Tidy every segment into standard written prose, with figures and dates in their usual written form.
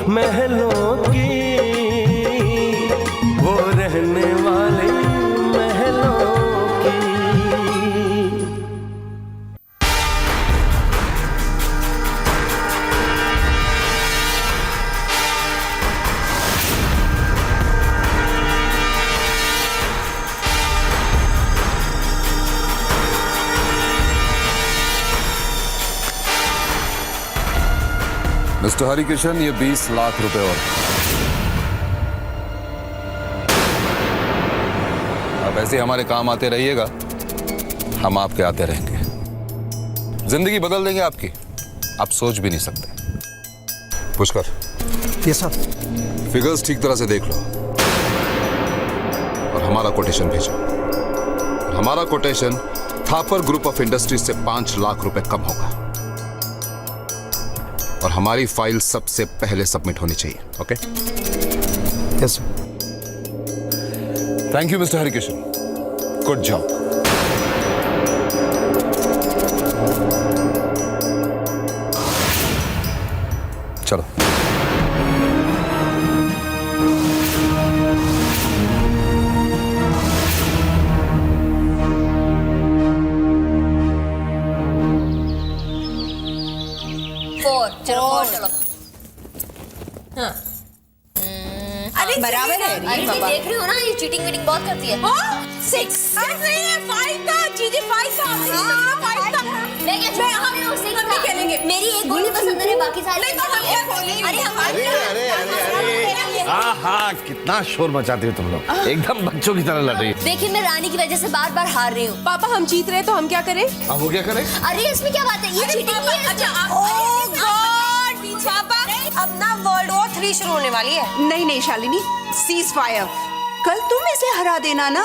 महलों की, वो रहने वाले महलों की। मिस्टर हरिकिशन, ये 20 लाख रुपए और आप ऐसे हमारे काम आते रहिएगा, हम आपके आते रहेंगे। जिंदगी बदल देंगे आपकी, आप सोच भी नहीं सकते। Pushkar, yes sir. फिगर्स ठीक तरह से देख लो और हमारा कोटेशन भेजो। और हमारा quotation Thapar group of industries से 5 लाख रुपए कम होगा और हमारी फाइल सबसे पहले सबमिट होनी चाहिए। Okay? Yes sir. Thank you mister Harikishan, good job. चलो। चलो। हाँ। अरे बराबर है। अरे देख रही हो ना, ये चीटिंग वीटिंग बहुत करती है। 6 5 था जीजी, 5 था। मैं क्या खेलेंगे। मेरी एक गोली पसंद है, बाकी सारी अरे हाँ हाँ, कितना शोर मचाती हो तुम लोग, एकदम बच्चों की तरह लड़ रही हो। देखिए, मैं रानी की वजह से बार बार हार रही हूँ। पापा हम जीत रहे तो हम क्या करें? अब वो क्या करे? अरे इसमें क्या बात है, ये चीटिंग नहीं है। पापा अब ना वर्ल्ड वॉर 3 शुरू होने वाली है। नहीं शालिनी, सीज फायर। कल तुम इसे हरा देना ना।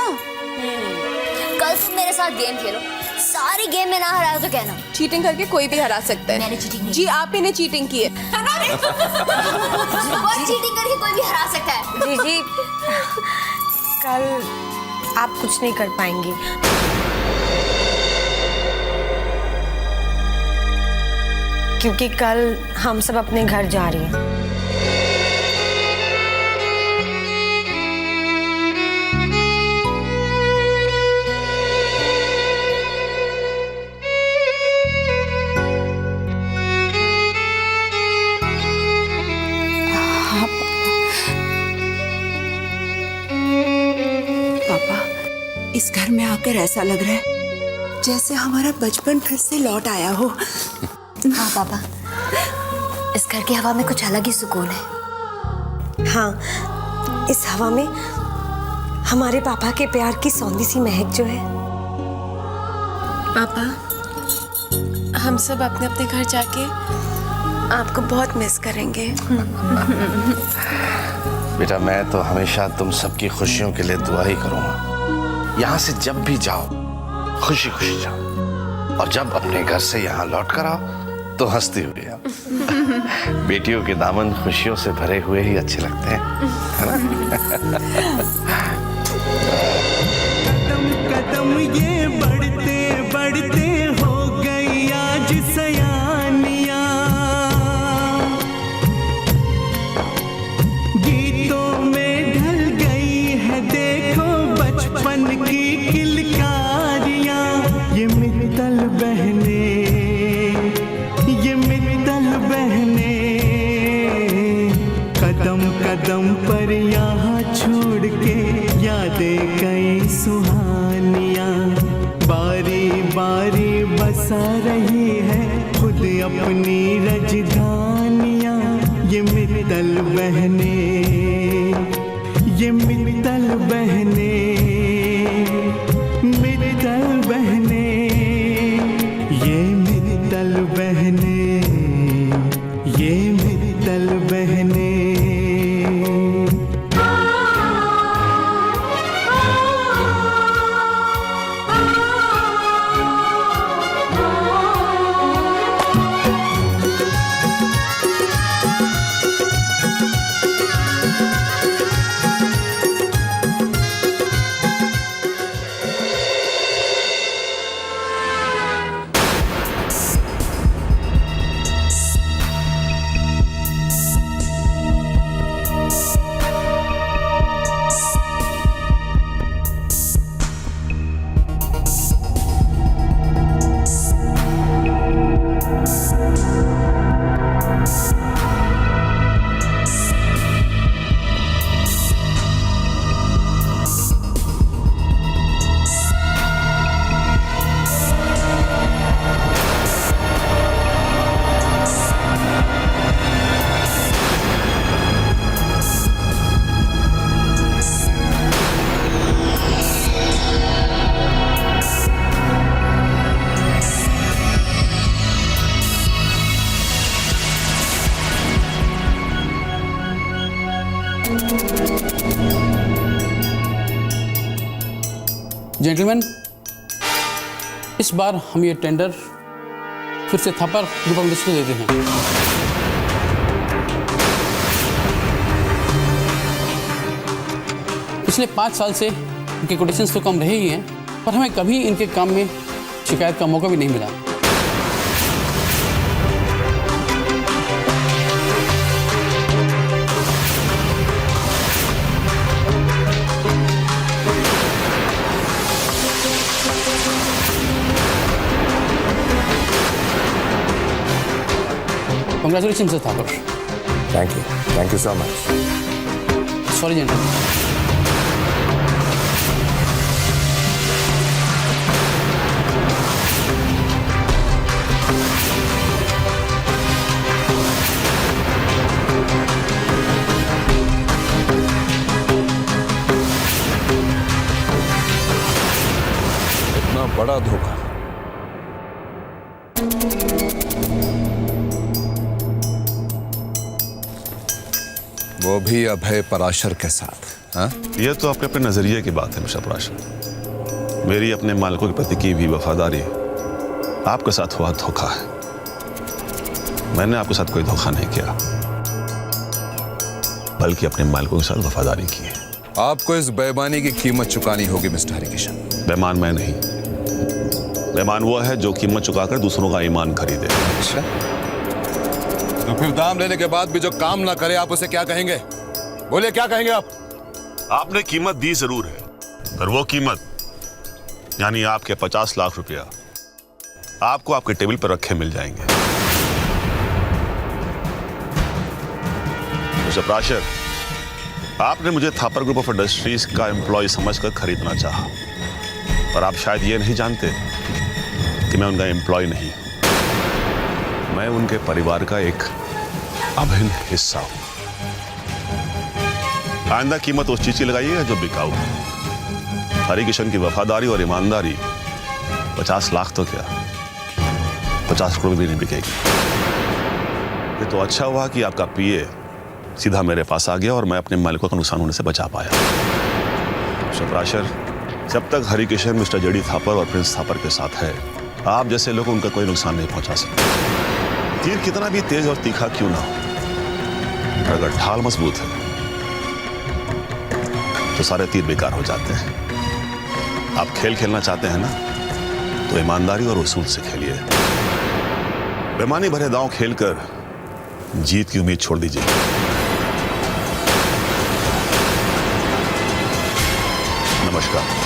कल तुम मेरे साथ गेम खेलो, सारी गेम में ना हराया तो कहना। चीटिंग करके कोई भी हरा सकता है। मैंने चीटिंग नहीं जी, आप इन्हें चीटिंग की है। और चीटिंग करके कोई भी हरा सकता है। जीजी, कल आप कुछ नहीं कर पाएंगी। क्योंकि कल हम सब अपने घर जा रही हैं। पापा, इस घर में आकर ऐसा लग रहा है जैसे हमारा बचपन फिर से लौट आया हो। हाँ पापा, इस घर की हवा में कुछ अलग ही सुकून है। हाँ, इस हवा में हमारे पापा के प्यार की सौंधी सी महक जो है। पापा, हम सब अपने अपने घर जाके आपको बहुत मिस करेंगे। बेटा, मैं तो हमेशा तुम सबकी खुशियों के लिए दुआ ही करूंगा। यहाँ से जब भी जाओ, खुशी खुशी जाओ, और जब अपने घर से यहाँ लौट कर आओ तो हंसती हुई आओ। बेटियों के दामन खुशियों से भरे हुए ही अच्छे लगते हैं, है ना? कदम कदम ये बढ़ते बढ़ते हो गई आज सयानियां, गीतों में ढल गई है देखो बचपन की किलकारियां। ये मित्तल बहने, ये मित्तल बहने, कदम कदम पर यहाँ छोड़ के यादें कई सुहानियां। बारी बारी बसा रही है खुद अपनी राजधानियां। ये मित्तल बहने, ये मित्तल बहने, मित्तल बहने, ये मित्तल बहने, ये मित्तल बहने। जेंटलमैन, इस बार हम ये टेंडर फिर से थापर ग्रुप ऑफ इंडस्ट्री को देते हैं। पिछले 5 साल से इनके कोटेशंस तो कम रहे ही हैं, पर हमें कभी इनके काम में शिकायत का मौका भी नहीं मिला। Congratulations, Sir Thapar. Thank you so much. Sorry, gentlemen. इतना बड़ा धोखा। वो भी अभय पराशर के साथ। हाँ? ये तो आपके अपने नजरिए की बात है मिस्टर पराशर। मेरी अपने मालिकों के प्रति की भी वफादारी आपके साथ हुआ धोखा है। मैंने आपके साथ कोई धोखा नहीं किया, बल्कि अपने मालिकों के साथ वफादारी की है। आपको इस बेईमानी की कीमत चुकानी होगी मिस्टर हरिकिशन। बेईमान मैं नहीं, बेईमान वो है जो कीमत चुकाकर दूसरों का ईमान खरीदे। अच्छा, तो फिर दाम लेने के बाद भी जो काम ना करे आप उसे क्या कहेंगे? बोलिए, क्या कहेंगे आप? आपने कीमत दी जरूर है, पर वो कीमत यानी आपके 50 लाख रुपया आपको आपके टेबल पर रखे मिल जाएंगे। मिस्टर पराशर, आपने मुझे थापर ग्रुप ऑफ इंडस्ट्रीज का एम्प्लॉय समझकर खरीदना चाहा, पर आप शायद ये नहीं जानते कि मैं उनका एम्प्लॉय नहीं, मैं उनके परिवार का एक अभिन्न हिस्सा हूं। आइंदा कीमत उस चीज की लगाइएगा जो बिकाऊ है। हरिकिशन की वफादारी और ईमानदारी 50 लाख तो क्या 50 करोड़ भी नहीं बिकेगी। ये तो अच्छा हुआ कि आपका पीए सीधा मेरे पास आ गया और मैं अपने मालिकों का नुकसान होने से बचा पाया। मिस्टर पराशर, जब तक हरिकिशन मिस्टर जेडी थापर और प्रिंस थापर के साथ है, आप जैसे लोग उनका कोई नुकसान नहीं पहुंचा सकते। तीर कितना भी तेज और तीखा क्यों ना हो, अगर ढाल मजबूत है तो सारे तीर बेकार हो जाते हैं। आप खेल खेलना चाहते हैं ना, तो ईमानदारी और उसूल से खेलिए। बेईमानी भरे दांव खेलकर जीत की उम्मीद छोड़ दीजिए। नमस्कार।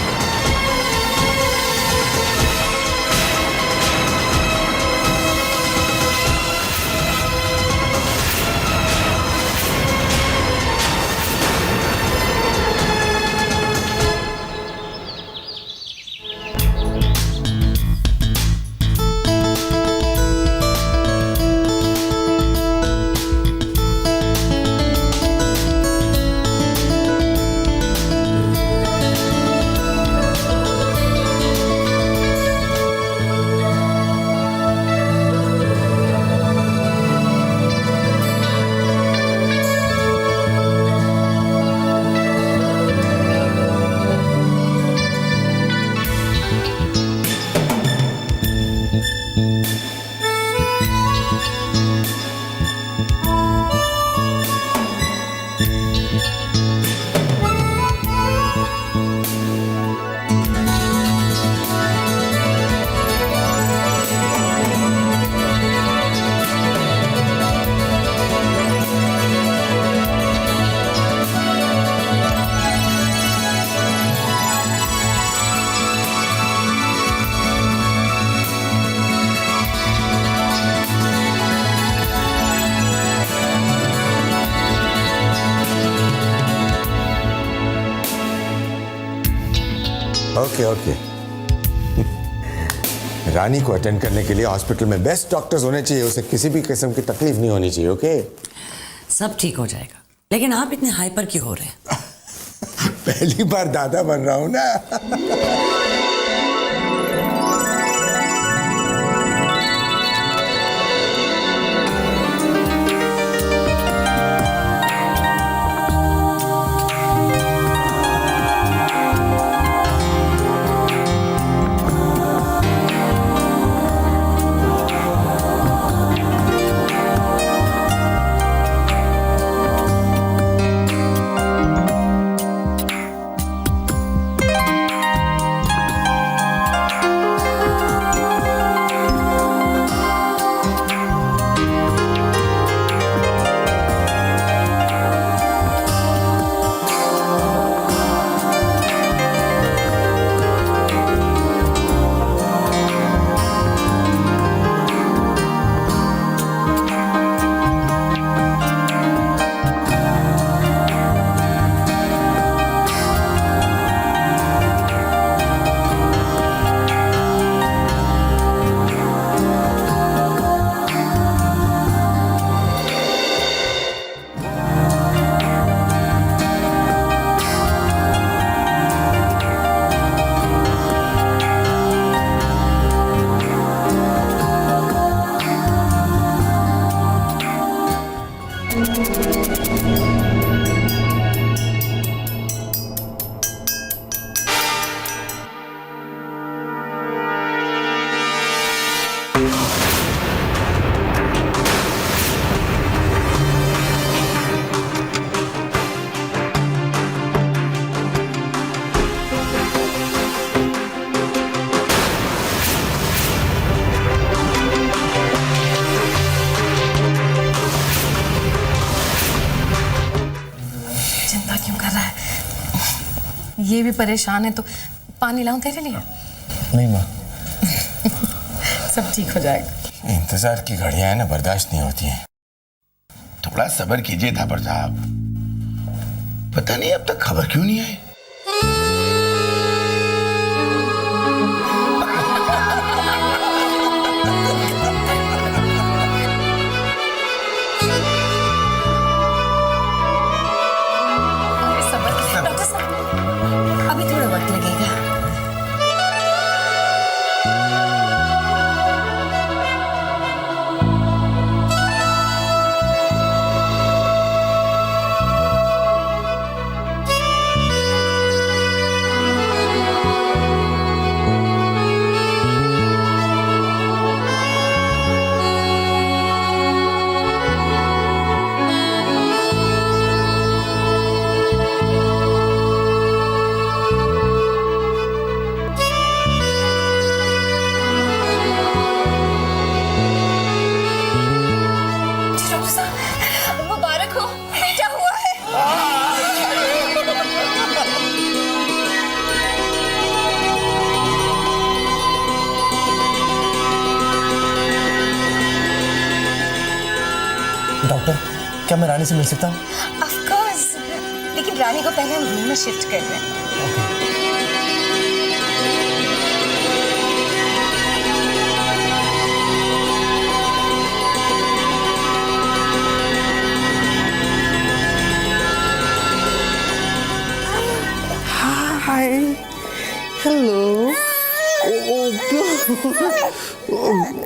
ओके। रानी को अटेंड करने के लिए हॉस्पिटल में बेस्ट डॉक्टर्स होने चाहिए, उसे किसी भी किस्म की तकलीफ नहीं होनी चाहिए। ओके, सब ठीक हो जाएगा, लेकिन आप इतने हाइपर क्यों हो रहे हैं? पहली बार दादा बन रहा हूं ना। ये भी परेशान है तो पानी लाऊं तेरे लिए? नहीं माँ, सब ठीक हो जाएगा। इंतजार की घड़ियां है ना, बर्दाश्त नहीं होती हैं। थोड़ा सब्र कीजिए थापर साहब। पता नहीं अब तक खबर क्यों नहीं आई। अभी थोड़ा वक्त लगेगा। मुबारक हो, बेटा हुआ है। डॉक्टर, क्या मैं रानी से मिल सकता हूँ? ऑफ कोर्स, लेकिन रानी को पहले हम रूम में शिफ्ट कर रहे हैं। Hi. Hello.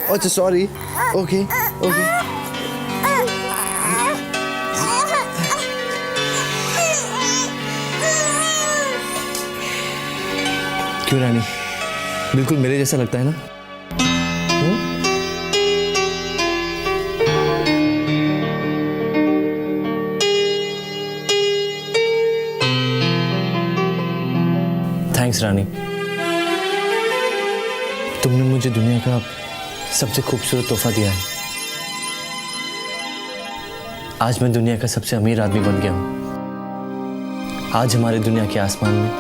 Oh, sorry. Okay. क्यों रानी, बिल्कुल मेरे जैसा लगता है ना? थैंक्स रानी, तुमने मुझे दुनिया का सबसे खूबसूरत तोहफा दिया है। आज मैं दुनिया का सबसे अमीर आदमी बन गया हूं। आज हमारे दुनिया के आसमान में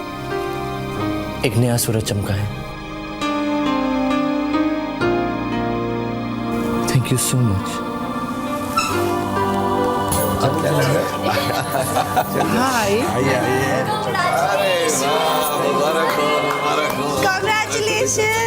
एक नया सूरज चमका है। Thank you so much. Hi, congratulation.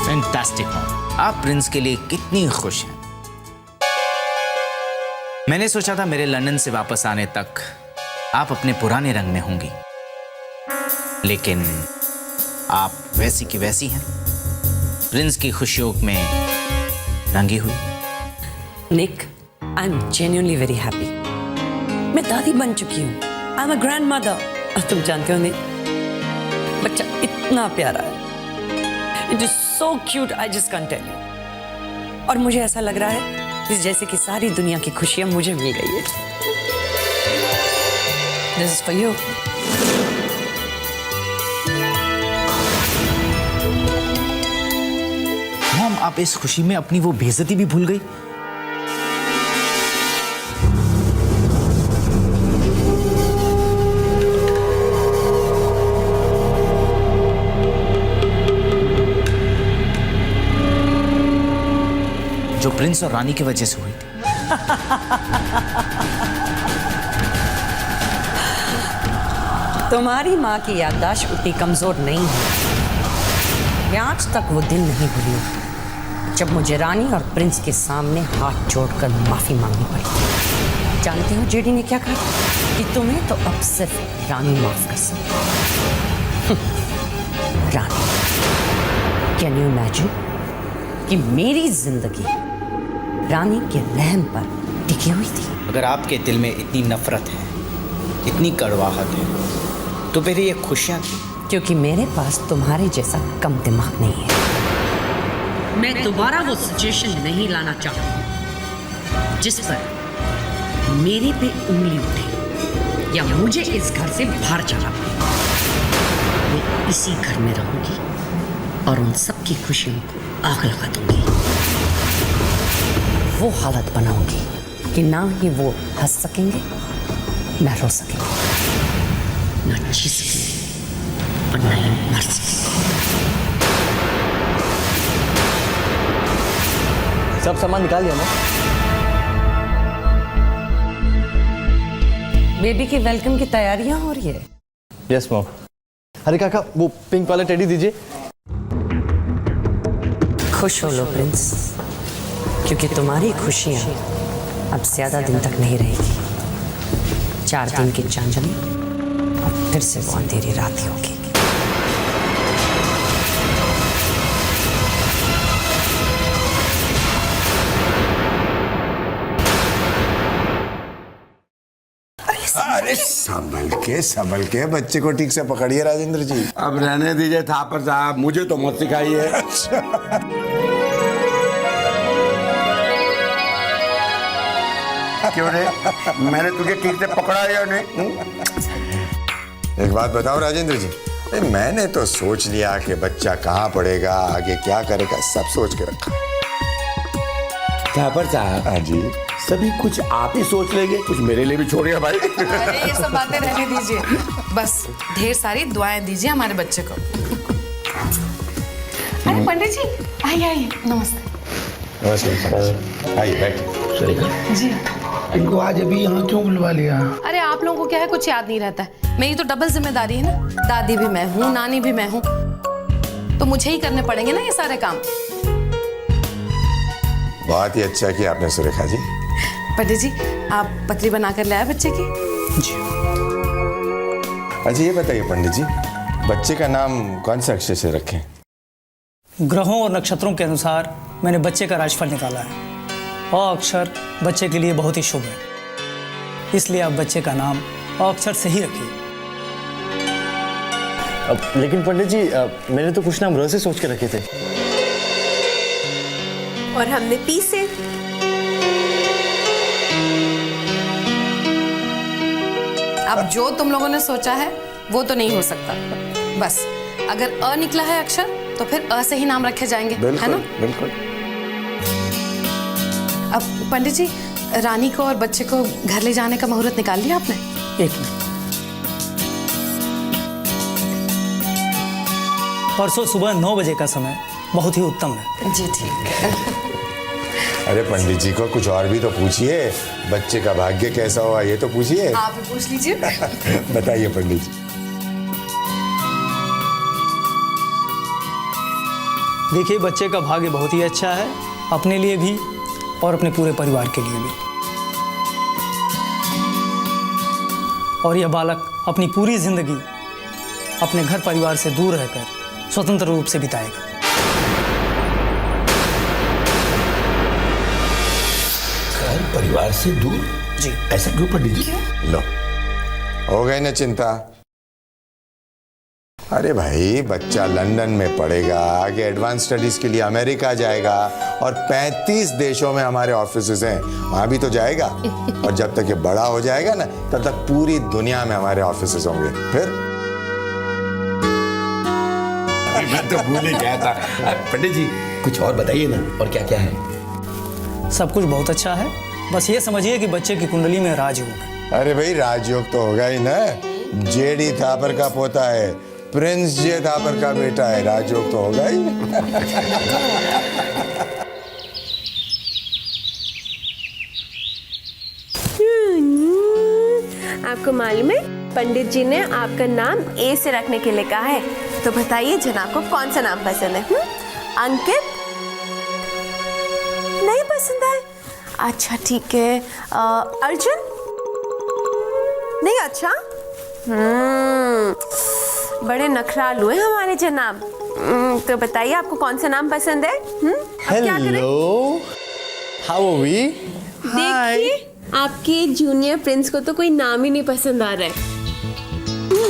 Fantastic mom, आप प्रिंस के लिए कितनी खुश हैं। मैंने सोचा था मेरे लंदन से वापस आने तक आप अपने पुराने रंग में होंगी, लेकिन आप वैसी की वैसी हैं, प्रिंस की खुशियों में रंगी हुई। Nick, I am genuinely very happy. मैं दादी बन चुकी हूँ। I am a grand mother. तुम जानते हो निक, बच्चा इतना प्यारा है, it is so cute, I just can't tell you. और मुझे ऐसा लग रहा है जैसे कि सारी दुनिया की खुशियां मुझे मिल गई है। This is for you. Mom, आप इस खुशी में अपनी वो बेइज्जती भी भूल गई। जो प्रिंस और रानी की वजह से हुई थी। तुम्हारी माँ की याददाश्त उतनी कमजोर नहीं है। मैं आज तक वो दिन नहीं भूली जब मुझे रानी और प्रिंस के सामने हाथ जोड़कर माफी मांगनी पड़ी। जानते हो जेडी ने क्या कहा कि तुम्हें तो अब सिर्फ रानी माफ कर सकती। रानी, कैन यू इमेजिन कि मेरी जिंदगी रानी के रहम पर टिकी हुई थी। अगर आपके दिल में इतनी नफरत है, इतनी कड़वाहट है, तो फिर ये खुशियां क्यों? क्योंकि मेरे पास तुम्हारे जैसा कम दिमाग नहीं है। मैं दोबारा वो सिचुएशन नहीं लाना चाहता जिस पर मेरे पे उंगली उठे या मुझे इस घर से बाहर जाना पड़े। मैं इसी घर में रहूंगी और उन सबकी खुशियों को आग लगा दूंगी। वो हालत बनाऊंगी कि ना ही वो हंस सकेंगे ना रो सकेंगे, ना जी सकेंगे और ना ही मर सकेंगे। सब सामान निकाल लिया ना? बेबी के वेलकम की तैयारियां हो रही है। Yes mom. अरे काका, वो पिंक वाला टेडी दीजिए। खुश हो लो प्रिंस, क्योंकि तुम्हारी खुशियां अब ज्यादा दिन तक नहीं रहेगी। 4 दिन की चांदनी और फिर से वो अंधेरी रात ही होगी। अरे संभल के बच्चे को ठीक से पकड़िए राजेंद्र जी। अब रहने दीजिए थापर साहब, मुझे तो मत सिखाइए। क्यों रे, मैंने तुझे ठीक से पकड़ा या नहीं? एक बात बताओ राजेंद्र जी, मैंने तो सोच लिया कि बच्चा कहाँ पढ़ेगा, आगे क्या करेगा, सब सोच के रखा। थापर साहब, हाँ जी, सभी कुछ आप ही सोच लेंगे, कुछ मेरे लिए भी छोड़िए भाई। अरे ये सब बातें रहने दीजिए, बस ढेर सारी दुआएं दीजिए हमारे बच्चे को। अरे पंडित जी, आइए नमस्ते। नमस्ते, आइए बैठिए। जी इनको आज अभी यहाँ क्यों बुलवा लिया? अरे आप लोगों को क्या है, कुछ याद नहीं रहता है। मेरी तो डबल जिम्मेदारी है ना, दादी भी मैं हूँ, नानी भी मैं हूँ, तो मुझे ही करने पड़ेंगे ना ये सारे काम। बहुत ही अच्छा किया आपने सुरेखा जी। पंडित जी, आप पतली बनाकर लाया बच्चे की? जी। अच्छा ये बताइए पंडित जी, बच्चे का नाम कौन से अक्षर से रखें? ग्रहों और नक्षत्रों के अनुसार मैंने बच्चे का राशिफल निकाला है। अ अक्षर बच्चे के लिए बहुत ही शुभ है, इसलिए आप बच्चे का नाम अ अक्षर से ही रखिए। लेकिन पंडित जी, मैंने तो कुछ नाम र से सोच के रखे थे। और हमने पी से। अब जो तुम लोगों ने सोचा है वो तो नहीं हो सकता। बस अगर अ निकला है अक्षर तो फिर अ से ही नाम रखे जाएंगे, है ना? बिल्कुल। अब पंडित जी, रानी को और बच्चे को घर ले जाने का मुहूर्त निकाल लिया आपने? एक मिनट। परसों सुबह 9 बजे का समय बहुत ही उत्तम है। जी ठीक है। अरे पंडित जी को कुछ और भी तो पूछिए, बच्चे का भाग्य कैसा हुआ ये तो पूछिए। आप भी पूछ लीजिए। बताइए पंडित जी। देखिए, बच्चे का भाग्य बहुत ही अच्छा है, अपने लिए भी और अपने पूरे परिवार के लिए भी। और यह बालक अपनी पूरी जिंदगी अपने घर परिवार से दूर रहकर स्वतंत्र रूप से बिताएगा। घर परिवार से दूर? जी। ऐसा क्यों पंडित जी? लो, हो गई ना चिंता। अरे भाई, बच्चा लंदन में पढ़ेगा, आगे एडवांस स्टडीज के लिए अमेरिका जाएगा और 35 देशों में हमारे ऑफिसेज हैं, वहां भी तो जाएगा। और जब तक ये बड़ा हो जाएगा ना, तब तक पूरी दुनिया में हमारे ऑफिसेज होंगे। फिर मैं तो भूल ही गया था। पंडित जी कुछ और बताइए ना, और क्या क्या है? सब कुछ बहुत अच्छा है, बस ये समझिए कि बच्चे की कुंडली में राजयोग है। अरे भाई, राजयोग तो होगा ही ना, जेडी थापर का पोता है, प्रिंस जे थापर का बेटा है, राजयोग तो होगा ही। आपको मालूम है पंडित जी ने आपका नाम ए से रखने के लिए कहा है, तो बताइए जनाब को कौन सा नाम पसंद है? अंकित नहीं पसंद है? अच्छा ठीक है, अर्जुन नहीं? अच्छा बड़े नखरालू हैं हमारे जनाब। तो बताइए आपको कौन सा नाम पसंद है? Hello, how are we? देखिए आपके जूनियर प्रिंस को तो कोई नाम ही नहीं पसंद आ रहा है।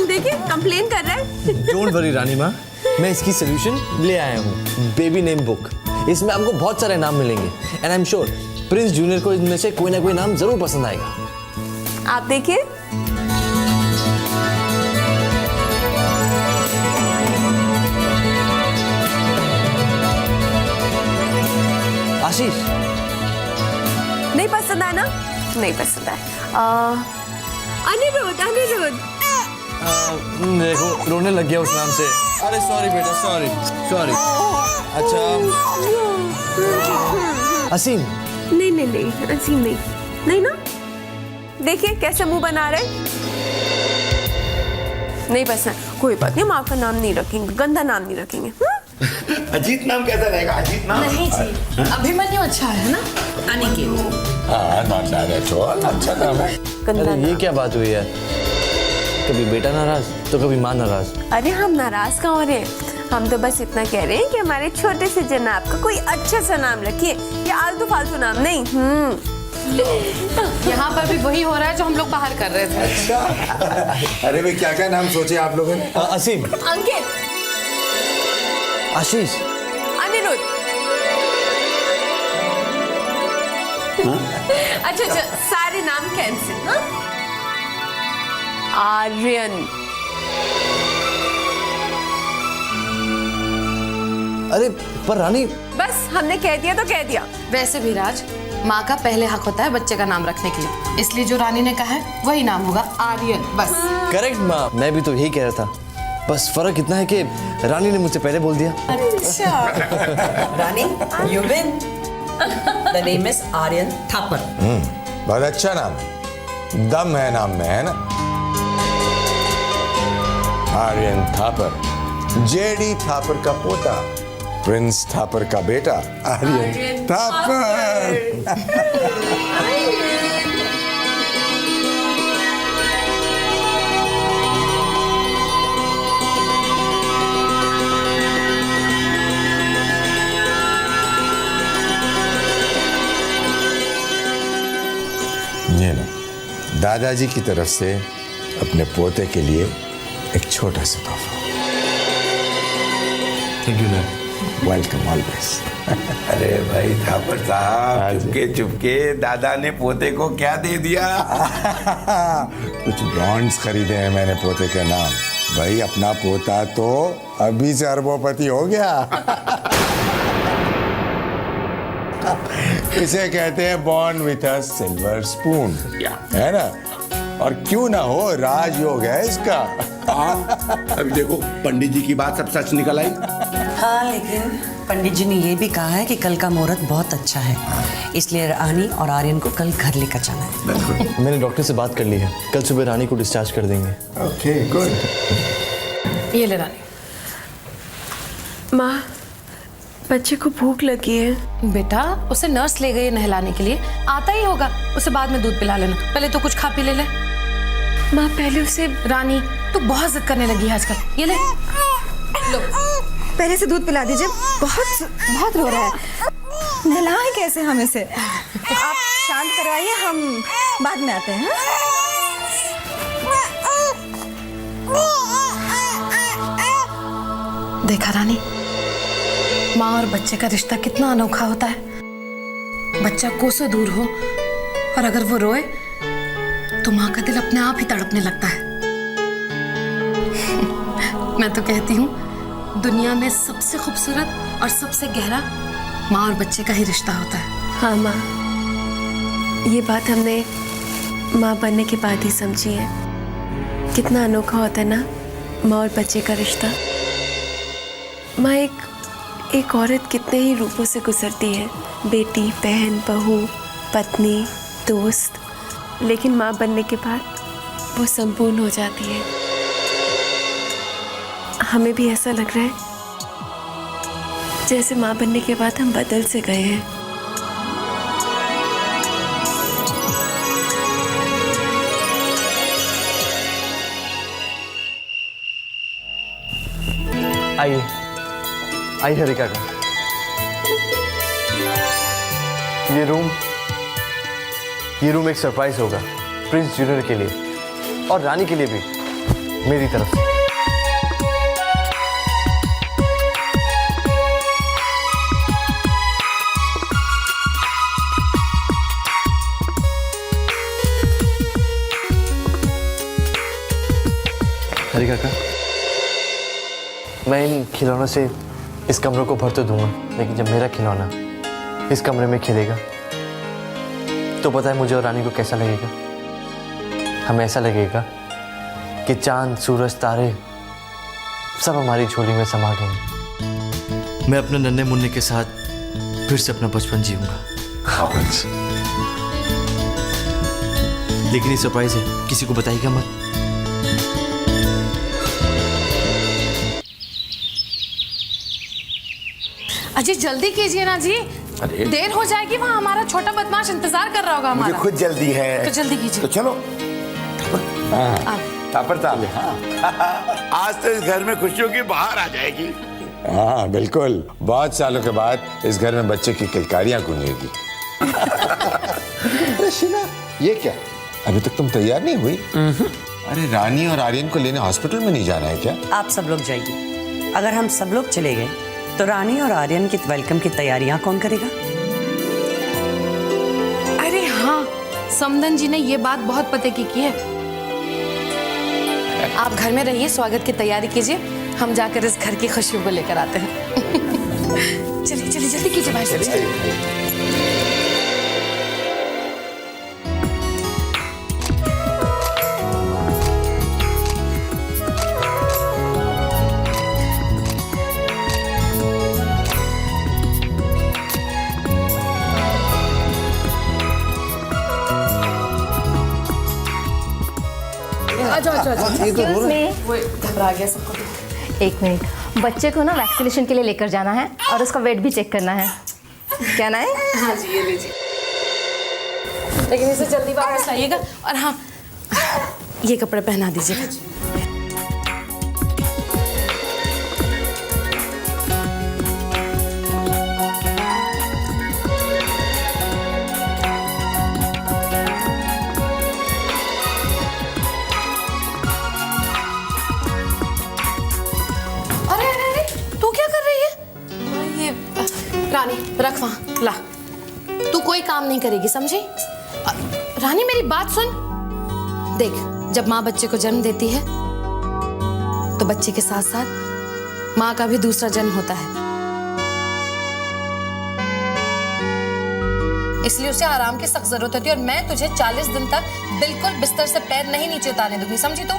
देखिए कंप्लेन कर रहा है। डोंट वरी रानी माँ, मैं इसकी सोल्यूशन ले आया हूँ। बेबी नेम बुक, इसमें आपको बहुत सारे नाम मिलेंगे and I am sure Prince junior को इनमें से कोई ना कोई नाम जरूर पसंद आएगा। आप देखिए। आशीष नहीं पसंद है ना? नहीं पसंद है। अनिरुद्ध, अनिरुद्ध देखो रोने लग गया उस नाम से। अरे सॉरी बेटा, सॉरी सॉरी। अच्छा असीम? नहीं नहीं नहीं, असीम नहीं, नहीं ना। देखिए कैसे मुंह बना रहे। नहीं पसंद, कोई बात नहीं, हम आपका नाम नहीं रखेंगे, गंदा नाम नहीं रखेंगे। अजीत नाम कैसा रहेगा? अजीत नाम नहीं जी, अभिमन्यु अच्छा है ना? अनिकेत। हाँ नॉट बैड एट ऑल, अच्छा नाम है। अरे ये क्या बात हुई है? कभी बेटा नाराज तो कभी माँ नाराज। अरे हम नाराज कहाँ हो रहे हैं, हम तो बस इतना कह रहे हैं कि हमारे छोटे से जनाब का कोई अच्छा सा नाम रखिए, या आलतू फालतू नाम नहीं। यहाँ पर भी वही हो रहा है जो हम लोग बाहर कर रहे थे। अच्छा अरे भाई क्या क्या नाम सोचे आप लोगों ने? असीम, अंकित, आशीष, अनिरुद्ध। अच्छा अच्छा, सारे नाम कैंसिल। हाँ, आर्यन। अरे पर रानी, बस हमने कह दिया तो कह दिया। वैसे भी राज, माँ का पहले हक होता है बच्चे का नाम रखने के लिए, इसलिए जो रानी ने कहा है वही नाम होगा, आर्यन, बस। करेक्ट माँ, मैं भी तो यही कह रहा था। बस फर्क इतना है कि रानी ने मुझसे पहले बोल दिया। अच्छा Rani, you win. The name is Aryan Thapar. बहुत अच्छा नाम, दम है नाम में, है ना? आर्यन थापर, जेडी थापर का पोता, प्रिंस थापर का बेटा आर्यन थापर। ये लो, दादाजी की तरफ से अपने पोते के लिए एक छोटा सा तोहफा। Thank you dad. Welcome always. अरे भाई थापर साहब, चुपके चुपके दादा ने पोते को क्या दे दिया? कुछ बॉन्ड्स खरीदे हैं मैंने पोते के नाम। भाई अपना पोता तो अभी से अरबोपति हो गया। इसे कहते हैं born with a silver spoon, है ना? और क्यों ना हो, राजयोग है इसका। अभी देखो पंडित जी की बात सब सच निकल आई। हाँ लेकिन पंडित जी ने ये भी कहा है कि कल का मुहूर्त बहुत अच्छा है, इसलिए रानी और आर्यन को कल घर लेकर जाना है। मैंने डॉक्टर से बात कर ली है, कल सुबह रानी को डिस्चार्ज कर देंगे। Okay good. ये ले रानी। माँ, बच्चे को भूख लगी है। बेटा उसे नर्स ले गई नहलाने के लिए, आता ही होगा, उसे बाद में दूध पिला लेना, पहले तो कुछ खा पी ले। माँ पहले उसे। रानी तू बहुत जिद करने लगी है आजकल, ये ले लो। पहले से दूध पिला दीजिए, बहुत बहुत रो रहा है। नहलाएं कैसे हम इसे? आप शांत करवाइए, हम बाद में आते हैं। देखा रानी, माँ और बच्चे का रिश्ता कितना अनोखा होता है। बच्चा कोसों दूर हो और अगर वो रोए तो माँ का दिल अपने आप ही तड़पने लगता है। मैं तो कहती हूँ दुनिया में सबसे खूबसूरत और सबसे गहरा माँ और बच्चे का ही रिश्ता होता है। हाँ माँ, ये बात हमने माँ बनने के बाद ही समझी है। कितना अनोखा होता है ना माँ और बच्चे का रिश्ता। माँ एक औरत कितने ही रूपों से गुजरती है, बेटी, बहन, बहू, पत्नी, दोस्त, लेकिन माँ बनने के बाद वो संपूर्ण हो जाती है। हमें भी ऐसा लग रहा है जैसे माँ बनने के बाद हम बदल से गए हैं। आइए आइए हरिका का ये रूम एक सरप्राइज होगा प्रिंस जूनियर के लिए और रानी के लिए भी मेरी तरफ से। हरिका का मैं इन खिलौनों से इस कमरे को भर तो दूंगा, लेकिन जब मेरा खिलौना इस कमरे में खेलेगा तो पता है मुझे और रानी को कैसा लगेगा? हमें ऐसा लगेगा कि चांद सूरज तारे सब हमारी झोली में समा गए। मैं अपने नन्हे मुन्ने के साथ फिर से अपना बचपन जीऊंगा। लेकिन ये सरप्राइज है, किसी को बताइएगा मत। अजी जल्दी कीजिए ना जी, देर हो जाएगी। वहाँ हमारा छोटा बदमाश इंतजार कर रहा होगा हमारा। मुझे खुद जल्दी है, तो जल्दी कीजिए। तो चलो। हाँ। आज तो इस घर में खुशियों की बहार आ जाएगी। हाँ बिल्कुल, बहुत सालों के बाद इस घर में बच्चे की किलकारियां गूंजेगी। अरे शीला, ये क्या? अभी तक तुम तैयार नहीं हुई? अरे रानी और आर्यन को लेने हॉस्पिटल में नहीं जाना है क्या? आप सब लोग जाइए। अगर हम सब लोग चले गए तो रानी और आर्यन की वेलकम की तैयारियां कौन करेगा? अरे हाँ, समदन जी ने ये बात बहुत पते की है। आप घर में रहिए, स्वागत की तैयारी कीजिए, हम जाकर इस घर की खुशियों को लेकर आते हैं। चलिए चलिए जल्दी कीजिए भाई साहब। घबरा गया सबको। एक मिनट, बच्चे को ना वैक्सीनेशन के लिए लेकर जाना है और उसका वेट भी चेक करना है। क्या ना है? हाँ जी, ये लीजिए। लेकिन इसे जल्दी वापस लाइएगा। और हाँ, ये कपड़े पहना दीजिएगा। रानी रख वहां, ला। तू कोई काम नहीं करेगी, समझी? रानी मेरी बात सुन। देख, जब माँ बच्चे को जन्म देती है तो बच्चे के साथ साथ माँ का भी दूसरा जन्म होता है, इसलिए उसे आराम की सख्त जरूरत होती है। और मैं तुझे 40 दिन तक बिल्कुल बिस्तर से पैर नहीं नीचे उतारने दूंगी, समझी तू?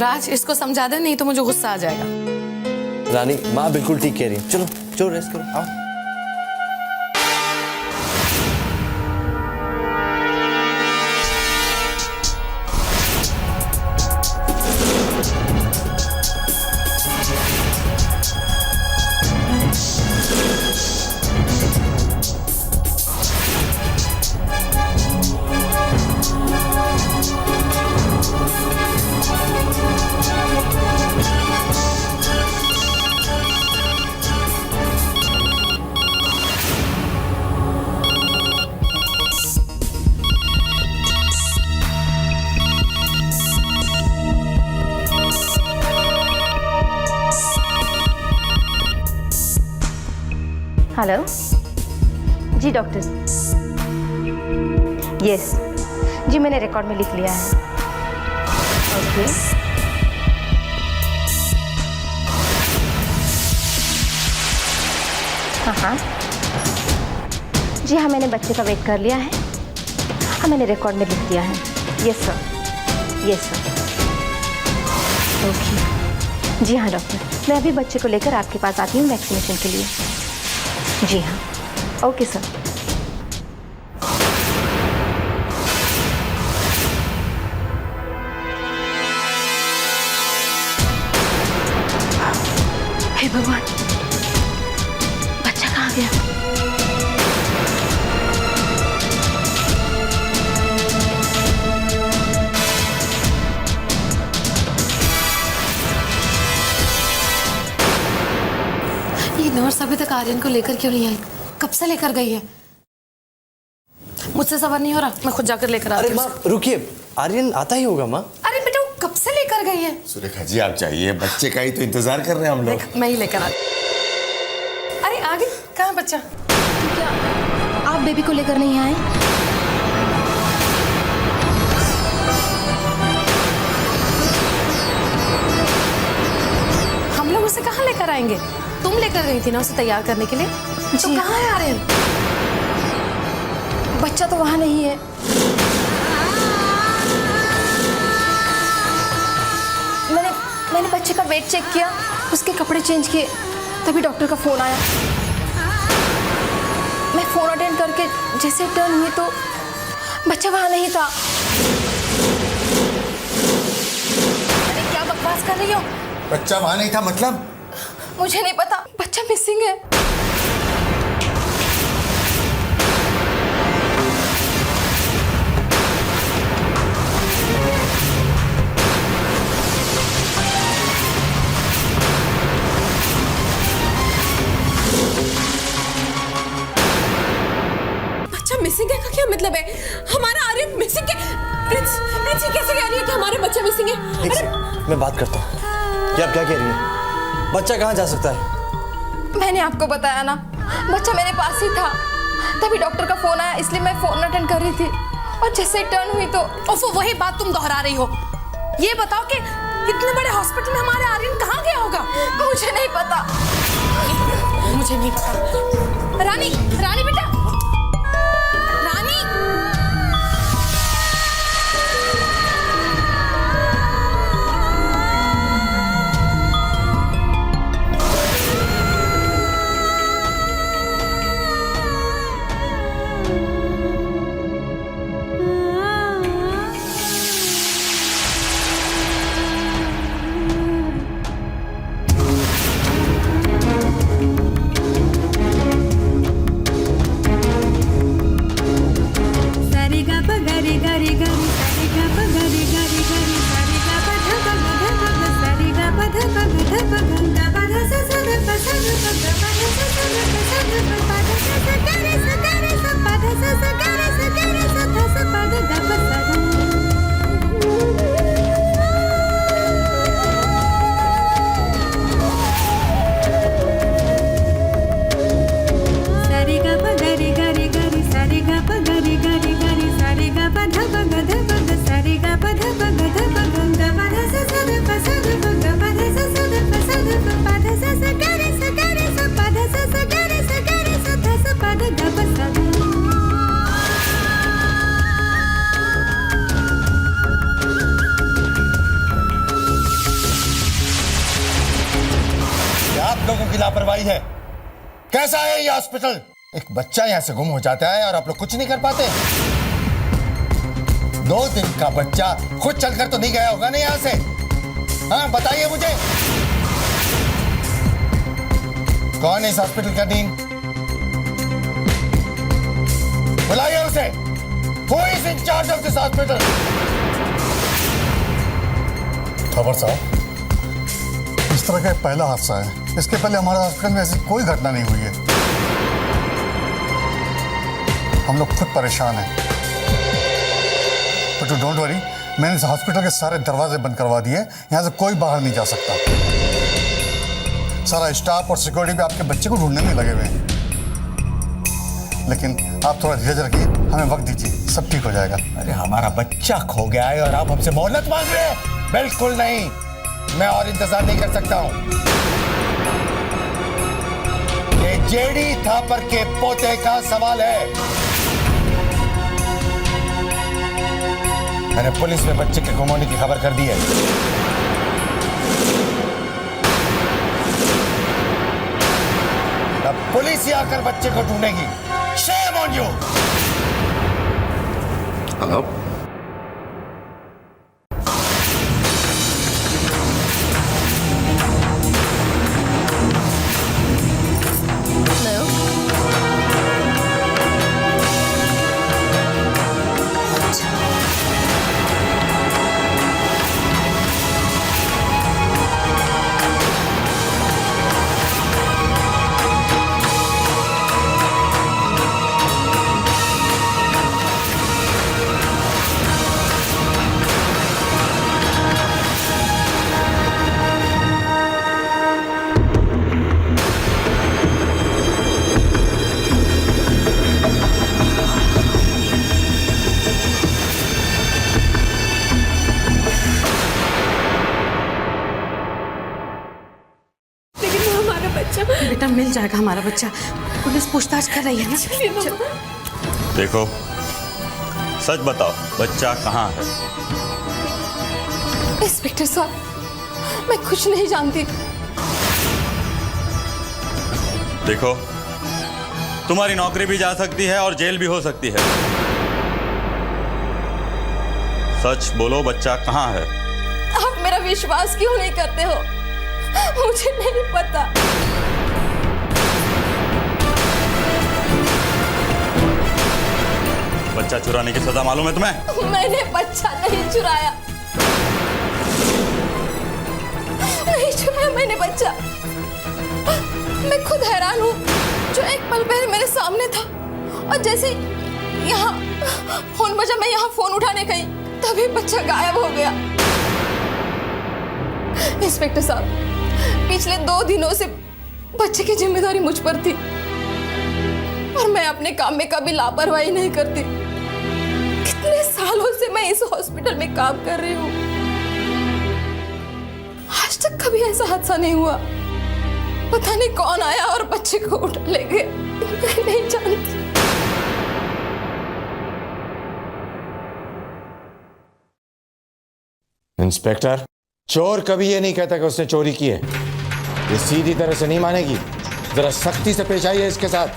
राज, इसको समझा दे, नहीं तो मुझे गुस्सा आ जाएगा। रानी, माँ बिल्कुल ठीक कह रही है। चलो चलो रेस्ट करो, आओ। हेलो जी डॉक्टर। यस जी, मैंने रिकॉर्ड में लिख लिया है। ओके हाँ, जी हाँ, मैंने बच्चे का वेट कर लिया है। हाँ, मैंने रिकॉर्ड में लिख दिया है। Yes sir, yes sir. Okay जी हाँ डॉक्टर, मैं अभी बच्चे को लेकर आपके पास आती हूँ वैक्सीनेशन के लिए। जी हाँ, ओके सर। भगवान, बच्चा कहाँ गया? ये नर्स अभी तक आर्यन को लेकर क्यों नहीं आई? कब से लेकर गई है? मुझसे सबर नहीं हो रहा, मैं खुद जाकर लेकर आती हूँ। अरे माँ रुकिए, आर्यन आता ही होगा माँ। अरे बेटा वो कब से लेकर गई है? सुरेखा जी आप चाहिए, बच्चे का ही तो इंतजार कर रहे हैं हम लोग। मैं ही लेकर आती। अरे आगे कहाँ है बच्चा? क्या आप बेबी को लेकर नहीं आए? हम लोग उसे कहाँ लेकर आएंगे? तुम लेकर गई थी ना उसे तैयार करने के लिए। तो कहाँ है आर्यन? बच्चा तो वहाँ नहीं है। मैंने बच्चे का वेट चेक किया, उसके कपड़े चेंज किए, तभी डॉक्टर का फोन आया। मैं फोन अटेंड करके जैसे टर्न हुई तो बच्चा वहाँ नहीं था। अरे क्या बकवास कर रही हो? बच्चा वहां नहीं था मतलब? मुझे नहीं पता, बच्चा मिसिंग है। मिसिंग है का क्या मतलब है? हमारा आर्यन मिसिंग है? प्रिंस ये कैसे कह रही है कि हमारे बच्चे मिसिंग है? एक सेकंड, मैं बात करता हूँ। ये आप क्या कह रही हैं? बच्चा कहाँ जा सकता है? मैंने आपको बताया ना, बच्चा मेरे पास ही था, तभी डॉक्टर का फोन आया, इसलिए मैं फोन अटेंड कर रही थी और जैसे टर्न हुई तो ओफो, वही बात तुम दोहरा रही हो। ये बताओ कि इतने बड़े हॉस्पिटल में हमारा आर्यन कहाँ गया होगा? मुझे नहीं पता। मुझे नहीं पता। रानी बेटा, लोगों की लापरवाही है। कैसा है ये हॉस्पिटल? एक बच्चा यहाँ से गुम हो जाता है और आप लोग कुछ नहीं कर पाते। 2 दिन का बच्चा खुद चलकर तो नहीं गया होगा ना यहाँ से? हाँ बताइए मुझे, कौन है इस हॉस्पिटल का डीन? बुलाइए उसे। Who is in charge of this hospital? खबर साहब, इस तरह का पहला हादसा है। इसके पहले हमारे हॉस्पिटल में ऐसी कोई घटना नहीं हुई है। हम लोग खुद परेशान हैं। बट डोंट वरी, मैंने इस हॉस्पिटल के सारे दरवाजे बंद करवा दिए। यहाँ से कोई बाहर नहीं जा सकता। सारा स्टाफ और सिक्योरिटी भी आपके बच्चे को ढूंढने में लगे हुए हैं। लेकिन आप थोड़ा धीरज रखिए, हमें वक्त दीजिए, सब ठीक हो जाएगा। अरे हमारा बच्चा खो गया है और आप हमसे मोहलत मांग रहे हैं? बिल्कुल नहीं, मैं और इंतजार नहीं कर सकता हूं। ये जेडी थापर के पोते का सवाल है। मैंने पुलिस में बच्चे के गुम होने की खबर कर दी है। अब पुलिस ही आकर बच्चे को ढूंढेगी। Shame on you! हेलो, बेटा मिल जाएगा हमारा बच्चा। पुलिस पूछताछ कर रही है ना। देखो, सच बताओ, बच्चा कहाँ है? इंस्पेक्टर साहब, मैं कुछ नहीं जानती। देखो, तुम्हारी नौकरी भी जा सकती है और जेल भी हो सकती है। सच बोलो, बच्चा कहाँ है? आप मेरा विश्वास क्यों नहीं करते हो? मुझे नहीं पता। बच्चा चुराने की सजा मालूम है तुम्हें? मैंने बच्चा नहीं चुराया। नहीं चुराया मैंने बच्चा। मैं खुद हैरान हूँ, जो एक पल पहले मेरे सामने था और जैसे यहाँ फोन बजा, मैं यहाँ फोन उठाने गई तभी बच्चा गायब हो गया। इंस्पेक्टर साहब, पिछले 2 दिनों से बच्चे की जिम्मेदारी मुझ पर थी और मैं अपने काम में कभी लापरवाही नहीं करती। कितने सालों से मैं इस हॉस्पिटल में काम कर रही हूँ, आज तक कभी ऐसा हादसा नहीं हुआ। पता नहीं कौन आया और बच्चे को उठा ले गए, मैं नहीं जानती। इंस्पेक्टर, चोर कभी ये नहीं कहता कि उसने चोरी की है। ये सीधी तरह से नहीं मानेगी, जरा सख्ती से पेश आइए इसके साथ।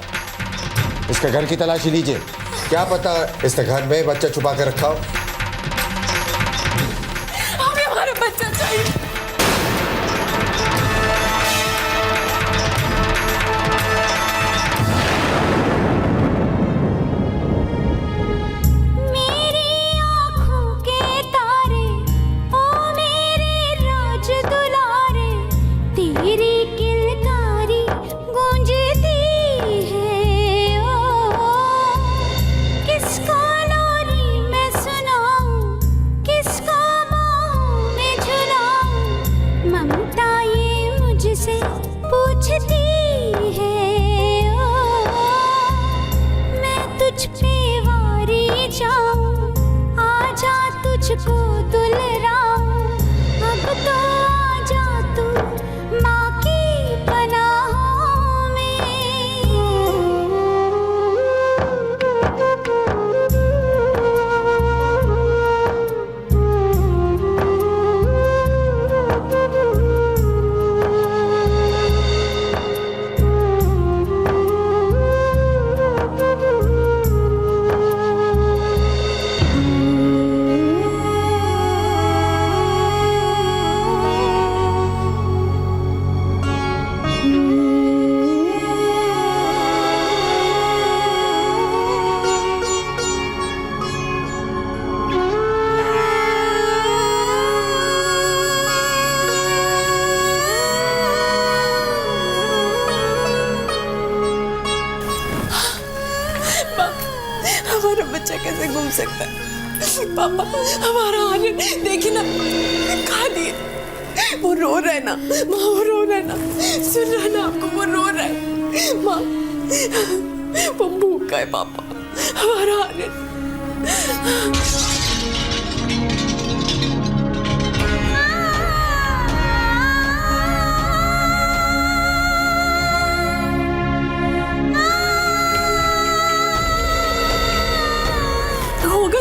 इसके घर की तलाशी लीजिए, क्या पता इसके घर में बच्चा छुपा कर रखा हो। हमें हमारा बच्चा चाहिए। कैसे घूम सकता है? पापा, हमारा आनंद देखिए ना, खाली है। वो रो रहा है ना माँ, वो रो रहा है ना, सुन रहा है ना आपको, वो रो रहा है माँ, वो भूखा है पापा, हमारा आनंद।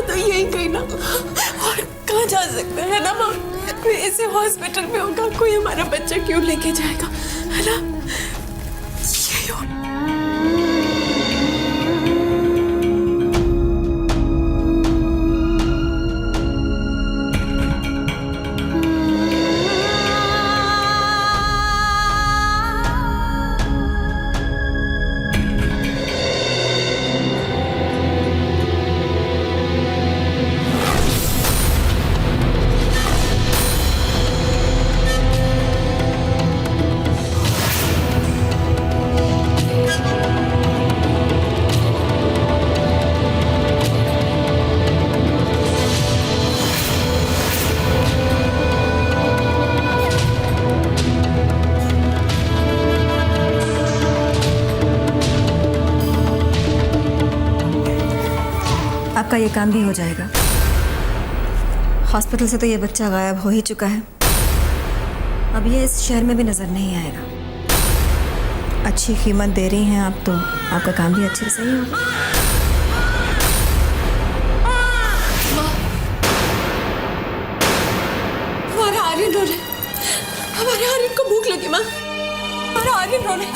तो यही कहीं ना, और कहाँ जा सकते हैं ना माँ? ऐसे हॉस्पिटल में होगा, कोई हमारा बच्चा क्यों लेके जाएगा, है ना? यही हो। आपका ये काम भी हो जाएगा। हॉस्पिटल से तो ये बच्चा गायब हो ही चुका है, अब ये इस शहर में भी नजर नहीं आएगा। अच्छी कीमत दे रही हैं आप, तो आपका काम भी अच्छे से ही होगा। हमारा आर्यन रो रहे, हमारे आर्यन को भूख लगी माँ, हमारा आर्यन रो रहे।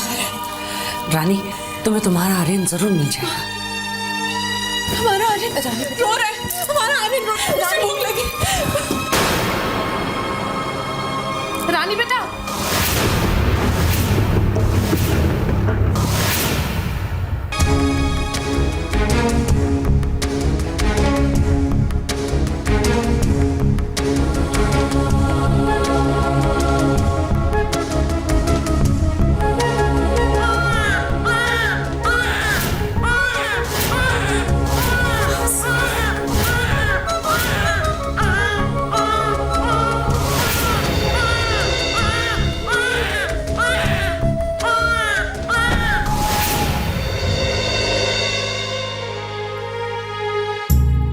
रानी, तुम्हें तुम्हारा आर्यन जरूर मिल जाएगा। हमारा आर्यन रो रहा है, हमारा आर्यन रो रहा है, उसे भूख लगी। रानी बेटा,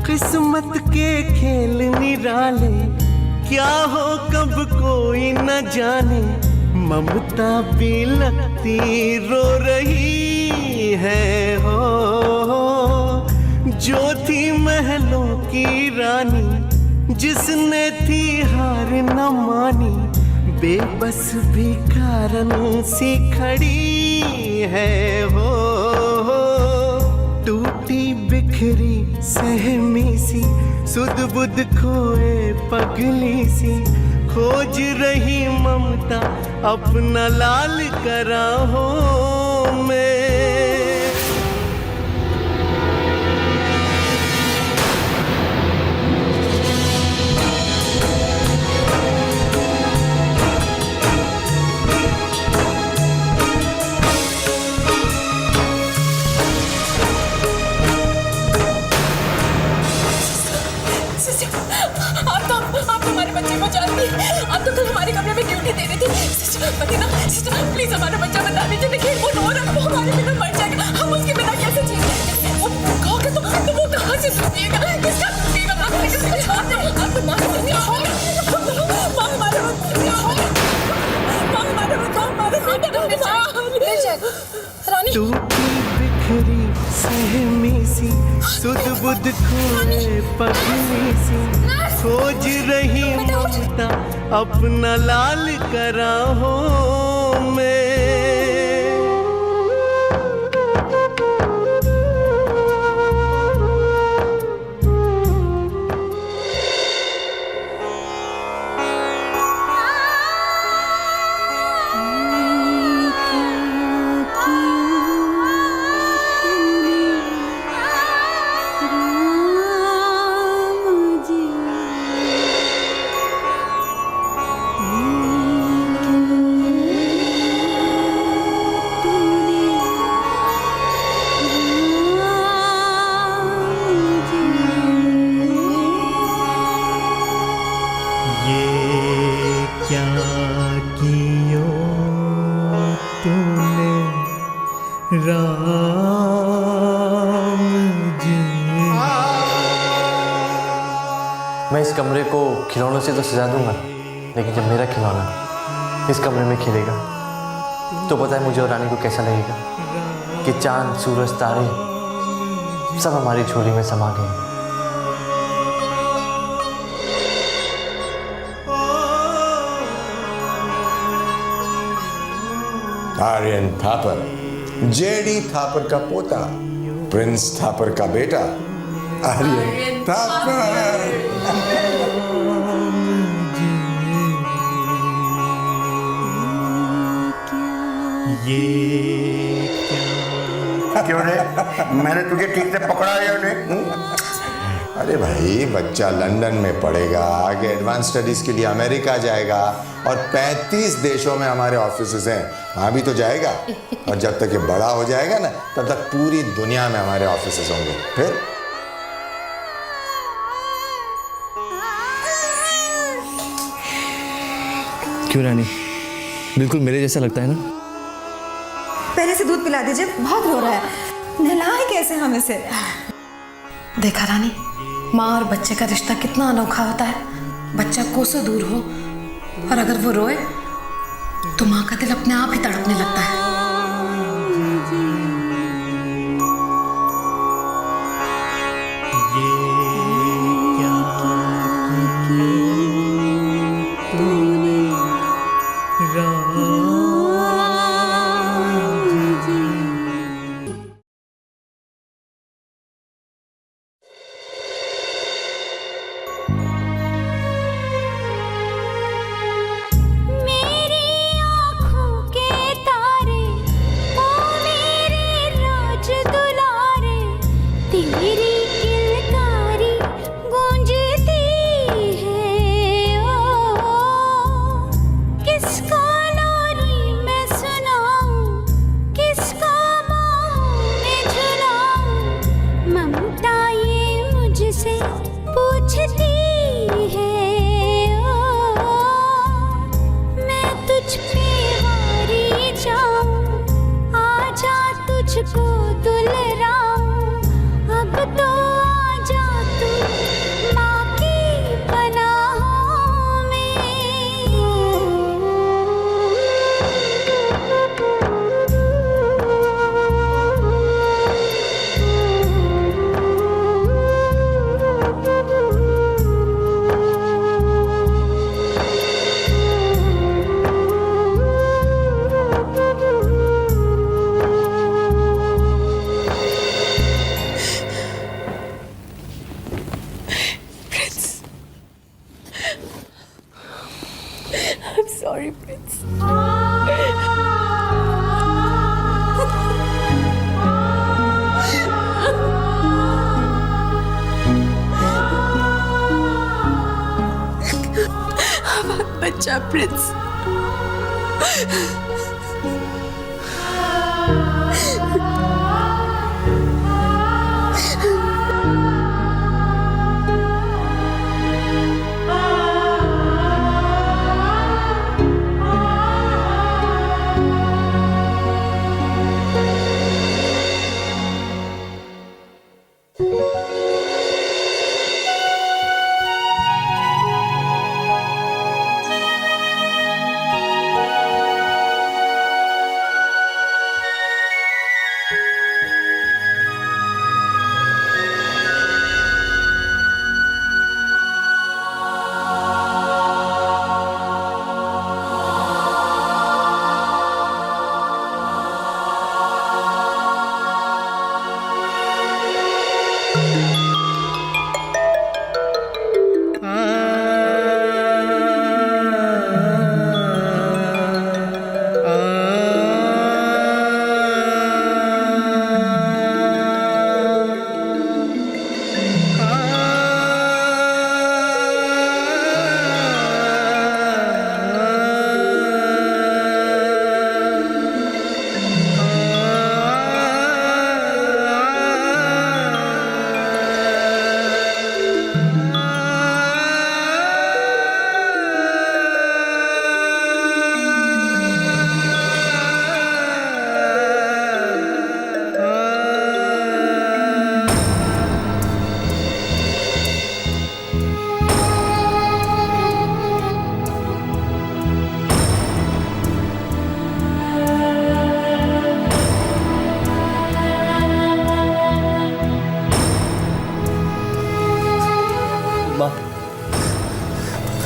किस्मत के खेल निराले, क्या हो कब कोई न जाने। ममता भी लगती रो रही है हो, जो थी महलों की रानी, जिसने थी हार न मानी। बेबस भिखारन सी खड़ी है हो, टूटी बिखरी सहमी सी, सुध बुध खोए पगली सी। खोज रही ममता अपना लाल करा हो मैं। आप तो कल हमारे कमरे में ड्यूटी दे रही थी। पतिना, प्लीज हमारा बच्चा बता दीजिए। देखिए वो रो रहा है, वो हमारे बिना मर जाएगा, हम उसके बिना कैसे जिएंगे। वो कहोगे तो वो कहाँ से जिएगा, किसका जिएगा। आप तो माँ टूटी बिखरी सहमी सी, सुध बुध खोए पगली सी। खोज रही ममता अपना लाल करा हो मैं। मैं इस कमरे को खिलौनों से तो सजा दूंगा, लेकिन जब मेरा खिलौना इस कमरे में खेलेगा तो पता है मुझे और रानी को कैसा लगेगा कि चांद सूरज तारे सब हमारी झोली में समा गए। आर्यन थापर, जेडी थापर का पोता, प्रिंस थापर का बेटा आर्यन थापर। ये क्यों रे? मैंने तुझे ठीक से पकड़ा या नहीं? अरे भाई, बच्चा लंदन में पढ़ेगा, आगे एडवांस स्टडीज के लिए अमेरिका जाएगा और 35 देशों में हमारे ऑफिसेज हैं, वहाँ भी तो जाएगा। और जब तक ये बड़ा हो जाएगा ना, तब तक पूरी दुनिया में हमारे ऑफिसेज होंगे। फिर क्यों रानी, बिल्कुल मेरे जैसा लगता है ना? पहले से दूध पिला दीजिए, बहुत रो रहा है। नहलाए कैसे हम इसे? देखा रानी, माँ और बच्चे का रिश्ता कितना अनोखा होता है। बच्चा कोसों दूर हो और अगर वो रोए तो माँ का दिल अपने आप ही तड़पने लगता है। Sorry Prince. बच्चा प्रिंस।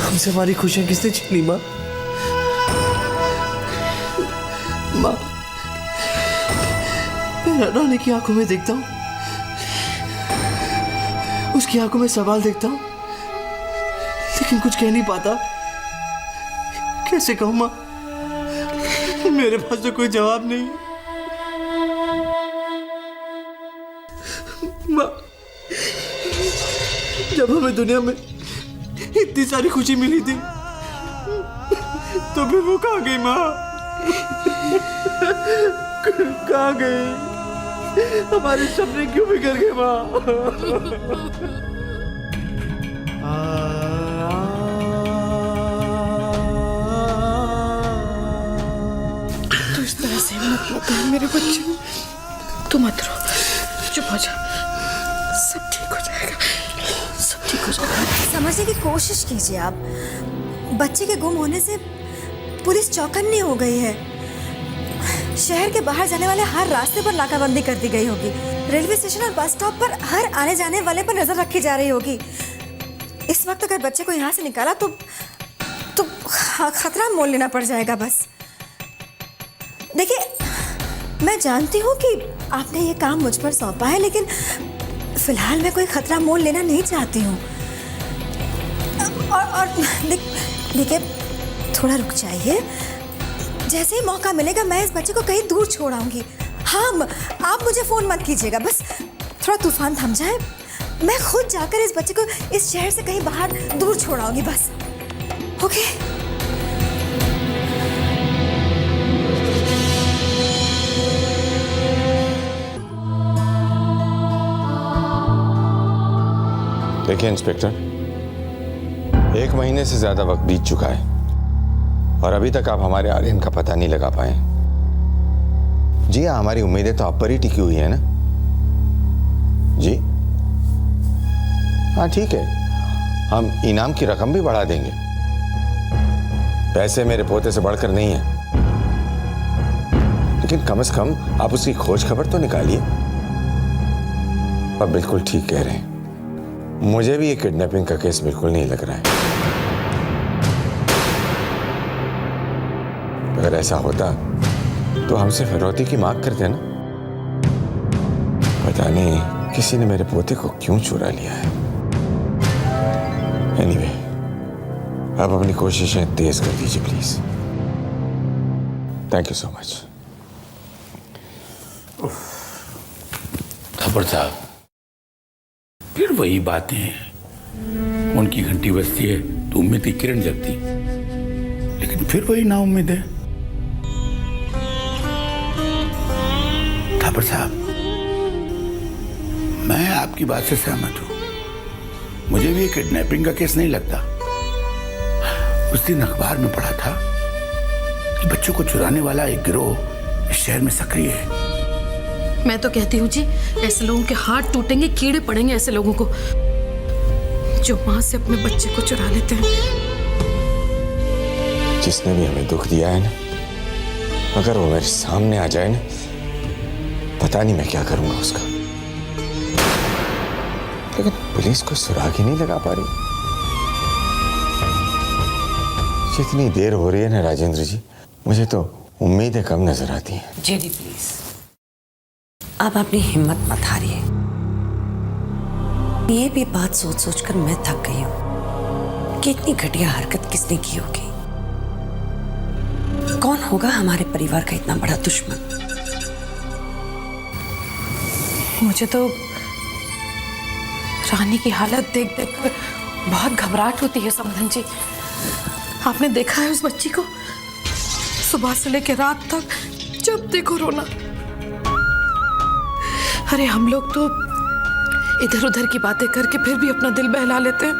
हमसे हमारी खुशियां किसने छीनी माँ? माँ, मैं रानी की आंखों में देखता हूँ, उसकी आंखों में सवाल देखता हूँ, लेकिन कुछ कह नहीं पाता। कैसे कहूँ माँ? मेरे पास तो कोई जवाब नहीं। माँ, जब हमें दुनिया में इतनी सारी खुशी मिली थी, तो फिर वो कहाँ गई माँ? कहाँ गई? हमारे सपने क्यों बिगड़ गए माँ? तो इस तरह से मत बताओ मेरे बच्चे, तू मत रो, चुप हो जा, सब ठीक हो जाएगा, सब ठीक हो जाएगा। समझने की कोशिश कीजिए आप। बच्चे के गुम होने से पुलिस चौकन्नी हो गई है। शहर के बाहर जाने वाले हर रास्ते पर नाकाबंदी कर दी गई होगी। रेलवे स्टेशन और बस स्टॉप पर हर आने जाने वाले पर नजर रखी जा रही होगी। इस वक्त अगर बच्चे को यहाँ से निकाला तो खतरा मोल लेना पड़ जाएगा। बस देखिए, मैं जानती हूँ कि आपने ये काम मुझ पर सौंपा है, लेकिन फिलहाल मैं कोई खतरा मोल लेना नहीं चाहती हूँ। और देखिए, थोड़ा रुक जाइए। जैसे ही मौका मिलेगा मैं इस बच्चे को कहीं दूर छोड़ आऊंगी। हाँ, आप मुझे फोन मत कीजिएगा, बस थोड़ा तूफान थम जाए, मैं खुद जाकर इस बच्चे को इस शहर से कहीं बाहर दूर छोड़ आऊंगी। बस ओके? देखिए इंस्पेक्टर, 1 महीने से ज्यादा वक्त बीत चुका है और अभी तक आप हमारे आर्यन का पता नहीं लगा पाए। जी हाँ, हमारी उम्मीदें तो आप पर ही टिकी हुई है ना? जी हाँ, ठीक है, हम इनाम की रकम भी बढ़ा देंगे। पैसे मेरे पोते से बढ़कर नहीं है, लेकिन कम से कम आप उसकी खोज खबर तो निकालिए। आप बिल्कुल ठीक कह रहे हैं, मुझे भी ये किडनैपिंग का केस बिल्कुल नहीं लग रहा है। अगर ऐसा होता तो हमसे फिरौती की मांग करते ना। पता नहीं किसी ने मेरे पोते को क्यों चुरा लिया है। एनीवे, आप अपनी कोशिशें तेज कर दीजिए please. Thank you so much. थप्पड़ साहब, फिर वही बातें। उनकी घंटी बजती है तो उम्मीद की किरण जगती, लेकिन फिर वही ना उम्मीद है। थप्पड़ साहब, मैं आपकी बात से सहमत हूं। मुझे भी किडनैपिंग का केस नहीं लगता। उस दिन अखबार में पढ़ा था कि बच्चों को चुराने वाला एक गिरोह इस शहर में सक्रिय है। मैं तो कहती हूँ जी, ऐसे लोगों के हाथ टूटेंगे, कीड़े पड़ेंगे ऐसे लोगों को जो माँ से अपने बच्चे को चुरा लेते हैं। जिसने भी हमें दुख दिया है ना, अगर वो मेरे सामने आ जाए ना, पता नहीं मैं क्या करूंगा उसका। लेकिन पुलिस को सुराग ही नहीं लगा पा रही। जितनी देर हो रही है ना राजेंद्र जी, मुझे तो उम्मीदें कम नजर आती हैं। जेडी प्लीज, आप अपनी हिम्मत मत हारिए। ये भी बात सोच सोचकर मैं थक गई हूं कि इतनी घटिया हरकत किसने की होगी। कौन होगा हमारे परिवार का इतना बड़ा दुश्मन? मुझे तो रानी की हालत देख देख कर बहुत घबराहट होती है समधन जी। आपने देखा है उस बच्ची को, सुबह से लेकर रात तक जब देखो रोना। अरे हम लोग तो इधर उधर की बातें करके फिर भी अपना दिल बहला लेते हैं,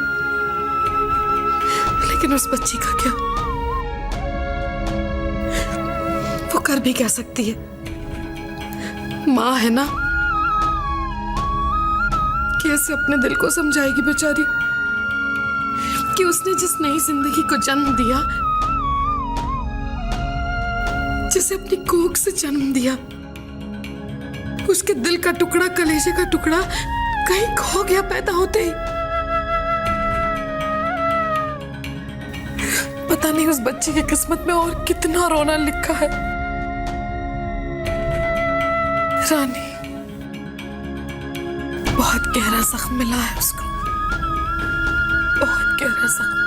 लेकिन उस बच्ची का क्या? वो कर भी क्या सकती है? माँ है ना, कैसे अपने दिल को समझाएगी बेचारी कि उसने जिस नई जिंदगी को जन्म दिया, जिसे अपनी कोख से जन्म दिया, उसके दिल का टुकड़ा, कलेजे का टुकड़ा कहीं खो गया पैदा होते ही। पता नहीं उस बच्चे की किस्मत में और कितना रोना लिखा है। रानी, बहुत गहरा जख्म मिला है उसको, बहुत गहरा जख्म।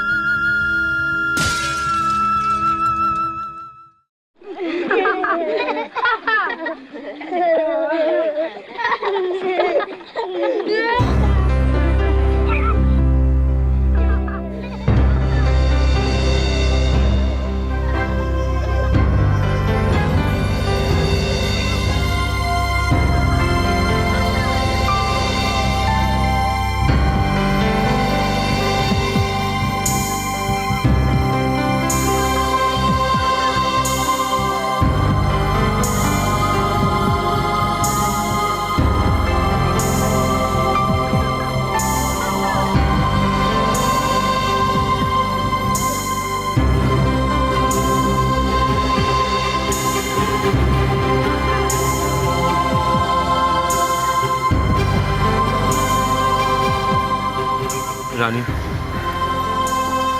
रानी,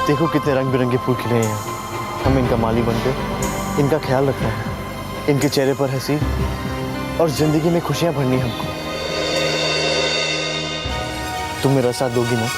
देखो कितने रंग बिरंगे फूल खिले हैं। हम इनका माली बनकर इनका ख्याल रखना है। इनके चेहरे पर हंसी और जिंदगी में खुशियां भरनी हमको। तुम मेरा साथ दोगी ना?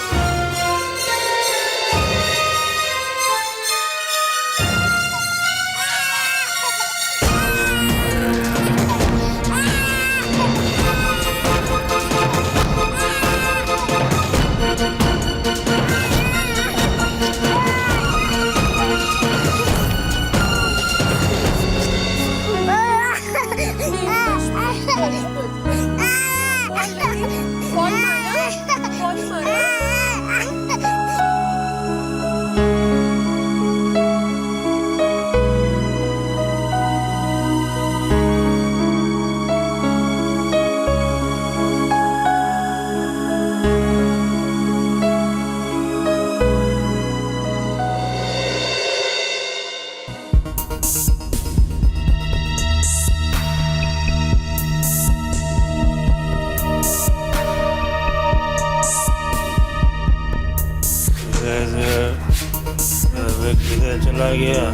किधर चला गया?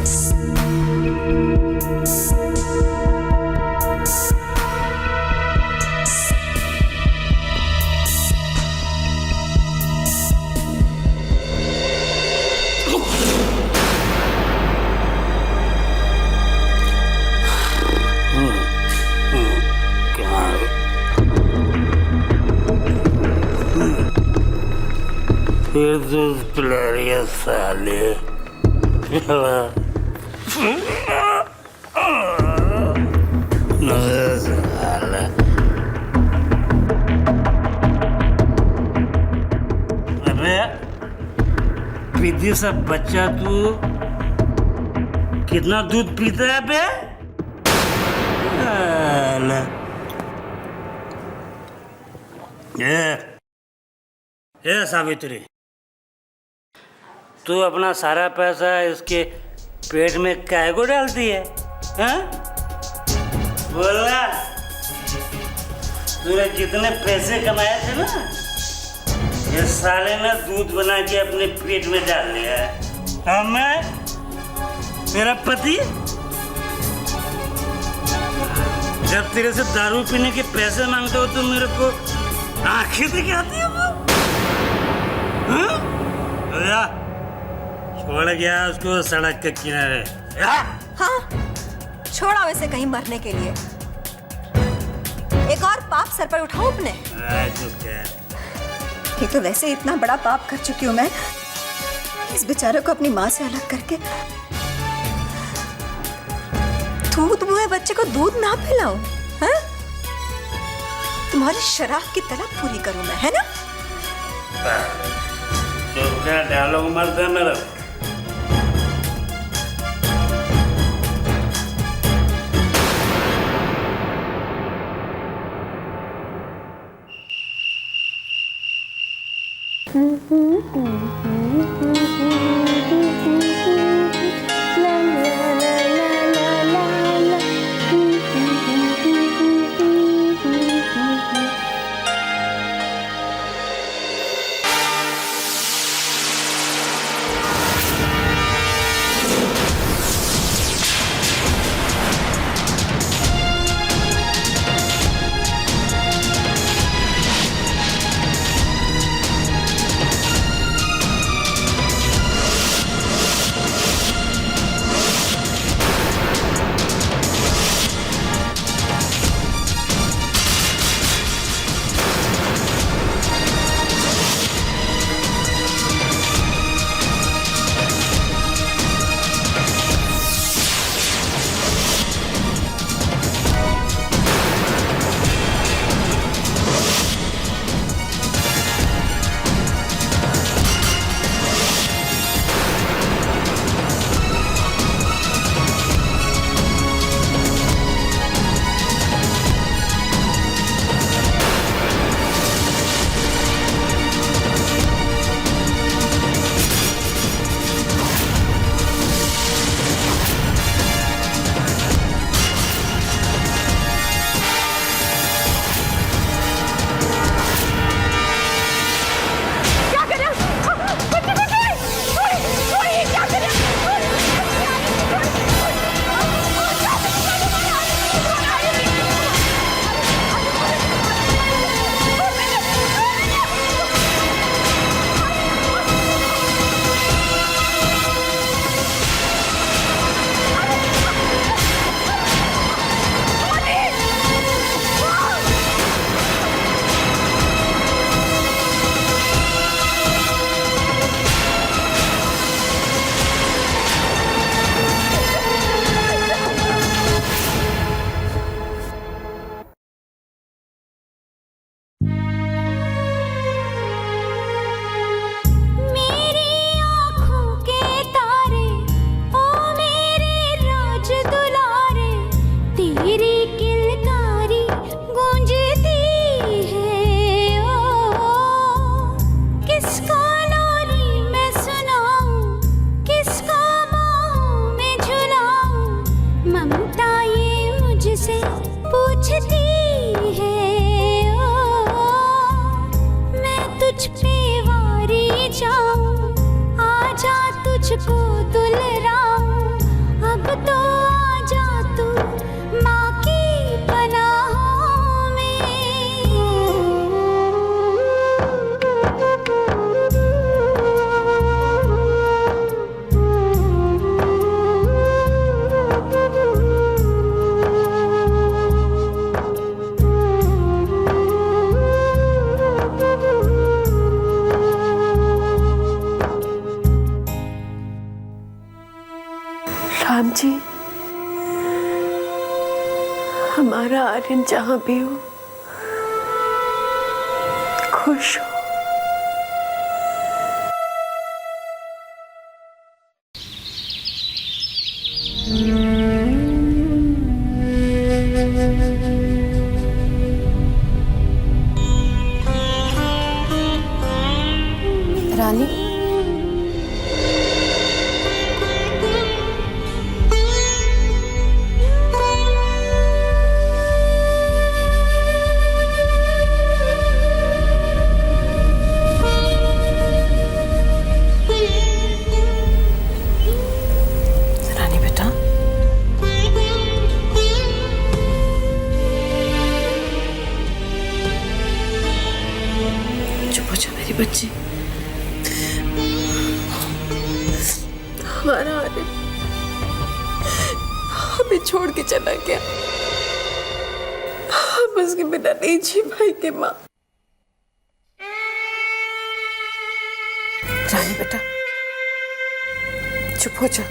फिर दूध पिला रही है साले। अबे विधि सा बच्चा तू कितना दूध पीता है बे? ये सावित्री, तू अपना सारा पैसा इसके पेट में काहे को डालती है? हाँ? बोलना, तूने जितने पैसे कमाए थे ना, ये साले ने दूध बना के अपने पेट में डाल लिया है। और मैं मेरा पति जब तेरे से दारू पीने के पैसे मांगता हो तो मेरे को आंखें दिखाती है वो? हाँ? छोड़ गया उसको सड़क के किनारे। हाँ, छोड़ा वैसे कहीं मरने के लिए। एक और पाप सर पर उठाऊं अपने? ये तो वैसे इतना बड़ा पाप कर चुकी हूँ मैं, इस बेचारे को अपनी माँ से अलग करके दूध मुहे बच्चे को दूध ना पिलाऊं? हैं? तुम्हारी शराब की तलब पूरी करूं मैं, है ना? तो क्या डायलॉग मारता है मेरा? राम जी, हमारा आर्यन जहां भी हो खुश हो। रानी, रानी बेटा, चुप हो जा मेरी बच्ची। हमारा आर्यन हमें छोड़ के चला गया। हम उसके बिना नहीं जी पाएंगे माँ। रानी बेटा, चुप हो जा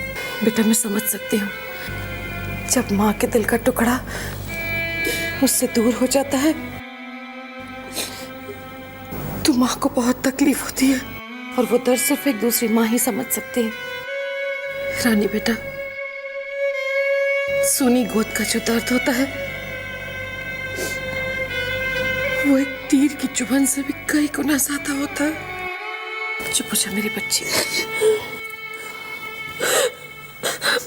बेटा। मैं समझ सकती हूँ, जब माँ के दिल का टुकड़ा उससे दूर हो जाता है तो माँ को बहुत तकलीफ होती है, और वो दर्द सिर्फ एक दूसरी माँ ही समझ सकती है। रानी बेटा, सूनी गोद का जो दर्द होता है वो एक तीर की चुभन से भी कई गुना ज्यादा होता है। चुप हो जा मेरी बच्ची।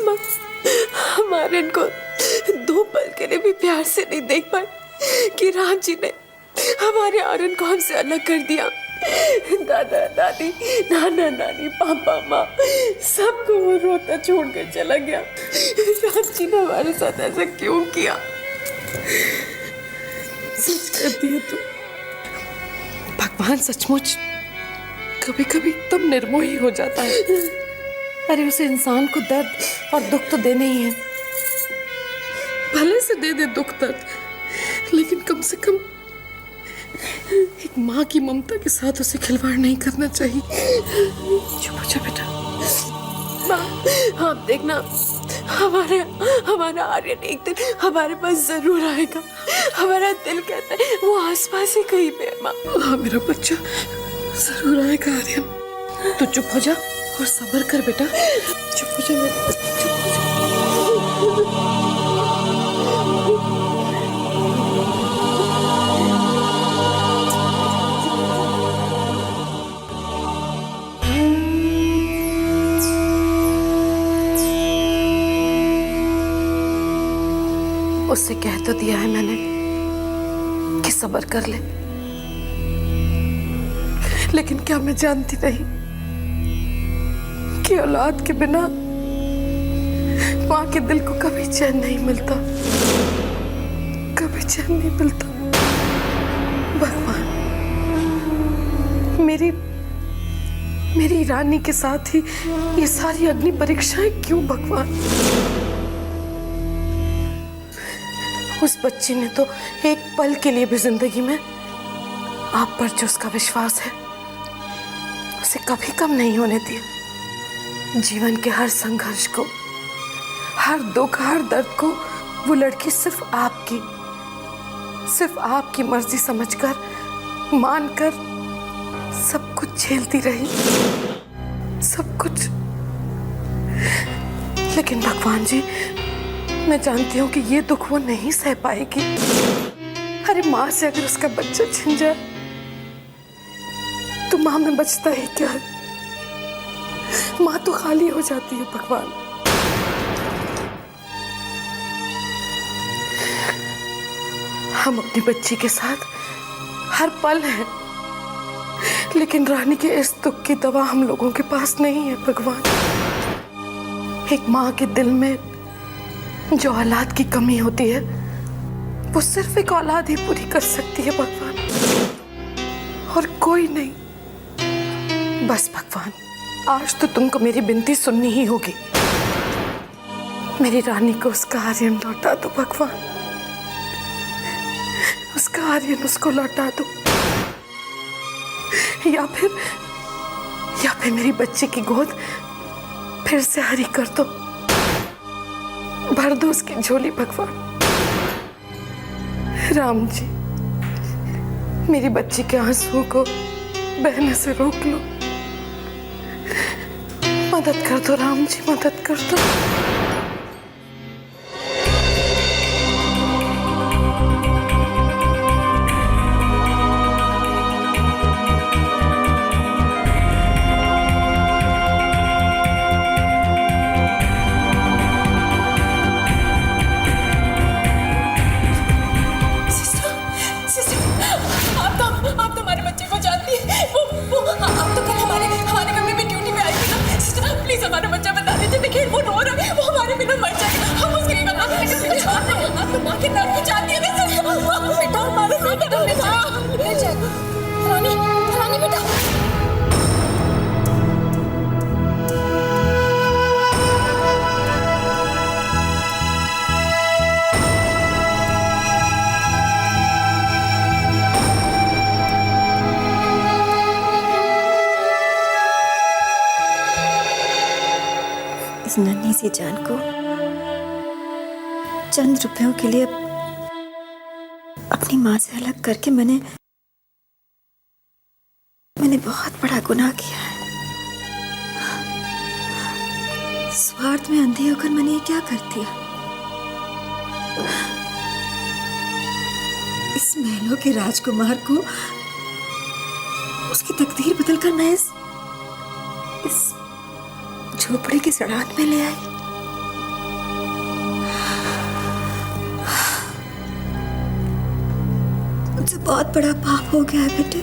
माँ, हमारे इनको 2 पल के लिए भी प्यार से नहीं देख पाए कि राम जी ने हमारे आर्यन को हमसे अलग कर दिया। दादा दादी, नाना नानी, पापा माँ, सबको वो रोता छोड़कर चला गया। राम जी ने हमारे साथ ऐसा क्यों किया? सच कहती है तू। भगवान सचमुच कभी कभी एकदम निर्मोही हो जाता है। अरे उसे इंसान को दर्द और दुख तो देने ही है, भले से दे दे दुख दर्द, लेकिन कम से कम एक माँ की ममता के साथ उसे खिलवाड़ नहीं करना चाहिए। चुप हो जा बेटा। माँ, आप देखना, हमारा आर्यन एक दिन हमारे पास जरूर आएगा। हमारा दिल कहता है वो आसपास ही कहीं पे है। माँ, हाँ मेरा बच्चा जरूर आएगा आर्यन। तू चुप हो जा और सब्र कर बेटा। चुप हो जा बेटा, चुप हो जा। उससे कह तो दिया है मैंने कि सब्र कर ले, लेकिन क्या मैं जानती नहीं कि औलाद के बिना माँ के दिल को कभी चैन नहीं मिलता, कभी चैन नहीं मिलता। भगवान, मेरी रानी के साथ ही ये सारी अग्नि परीक्षाएं क्यों भगवान? उस बच्ची ने तो एक पल के लिए भी जिंदगी में आप पर जो उसका विश्वास है उसे कभी कम नहीं होने दिया। जीवन के हर संघर्ष को, हर दुख, हर दर्द को वो लड़की सिर्फ आपकी मर्जी समझकर, मानकर सब कुछ झेलती रही, सब कुछ। लेकिन भगवान जी, मैं जानती हूँ कि ये दुख वो नहीं सह पाएगी। अरे माँ से अगर उसका बच्चा छिन जाए तो माँ में बचता ही क्या है? माँ तो खाली हो जाती है भगवान। हम अपनी बच्ची के साथ हर पल हैं, लेकिन रानी के इस दुख की दवा हम लोगों के पास नहीं है भगवान। एक माँ के दिल में जो औलाद की कमी होती है वो सिर्फ एक औलाद ही पूरी कर सकती है भगवान, और कोई नहीं। बस भगवान, आज तो तुमको मेरी विनती सुननी ही होगी। मेरी रानी को उसका आर्यन लौटा दो भगवान, उसका आर्यन उसको लौटा दो, या फिर मेरी बच्ची की गोद फिर से हरी कर दो। भर दो उसकी झोली भगवान। राम जी, मेरी बच्ची के आंसुओं को बहने से रोक लो। मदद कर दो राम जी, मदद कर दो। इस नन्ही सी जान को चंद रुपयों के लिए अपनी माँ से अलग करके मैंने बहुत बड़ा गुनाह किया है। स्वार्थ में अंधी होकर मैंने ये क्या कर दिया? इस महलों के राजकुमार को उसकी तकदीर बदलकर मैं इस झोपड़ी की सड़ान में ले आई। मुझसे बहुत बड़ा पाप हो गया है बेटे,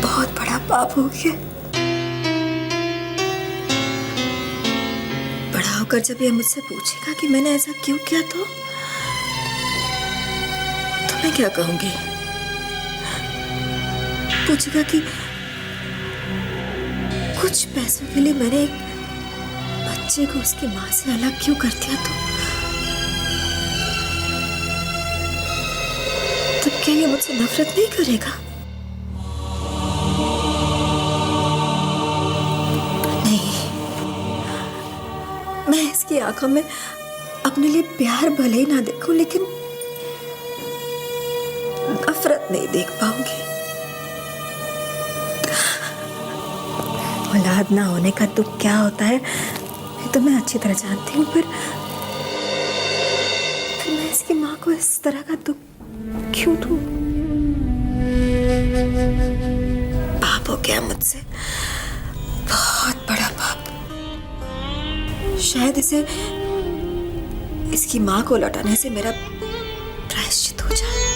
बहुत बड़ा पाप हो गया। बड़ा होकर जब ये मुझसे पूछेगा कि मैंने ऐसा क्यों किया तो मैं क्या कहूंगी? पूछेगा कि कुछ पैसों के लिए मैंने एक बच्चे को उसकी मां से अलग क्यों कर दिया तब क्या ये मुझसे नफरत नहीं करेगा? नहीं, मैं इसकी आंखों में अपने लिए प्यार भले ही ना देखूं लेकिन नफरत नहीं देख पाऊंगी। औलाद ना होने का दुख क्या होता है ये तो मैं अच्छी तरह जानती हूँ, पर मैं इसकी माँ को इस तरह का दुख क्यों दूं? पाप हो गया मुझसे, बहुत बड़ा पाप। शायद इसकी माँ को लौटाने से मेरा प्रायश्चित हो जाए।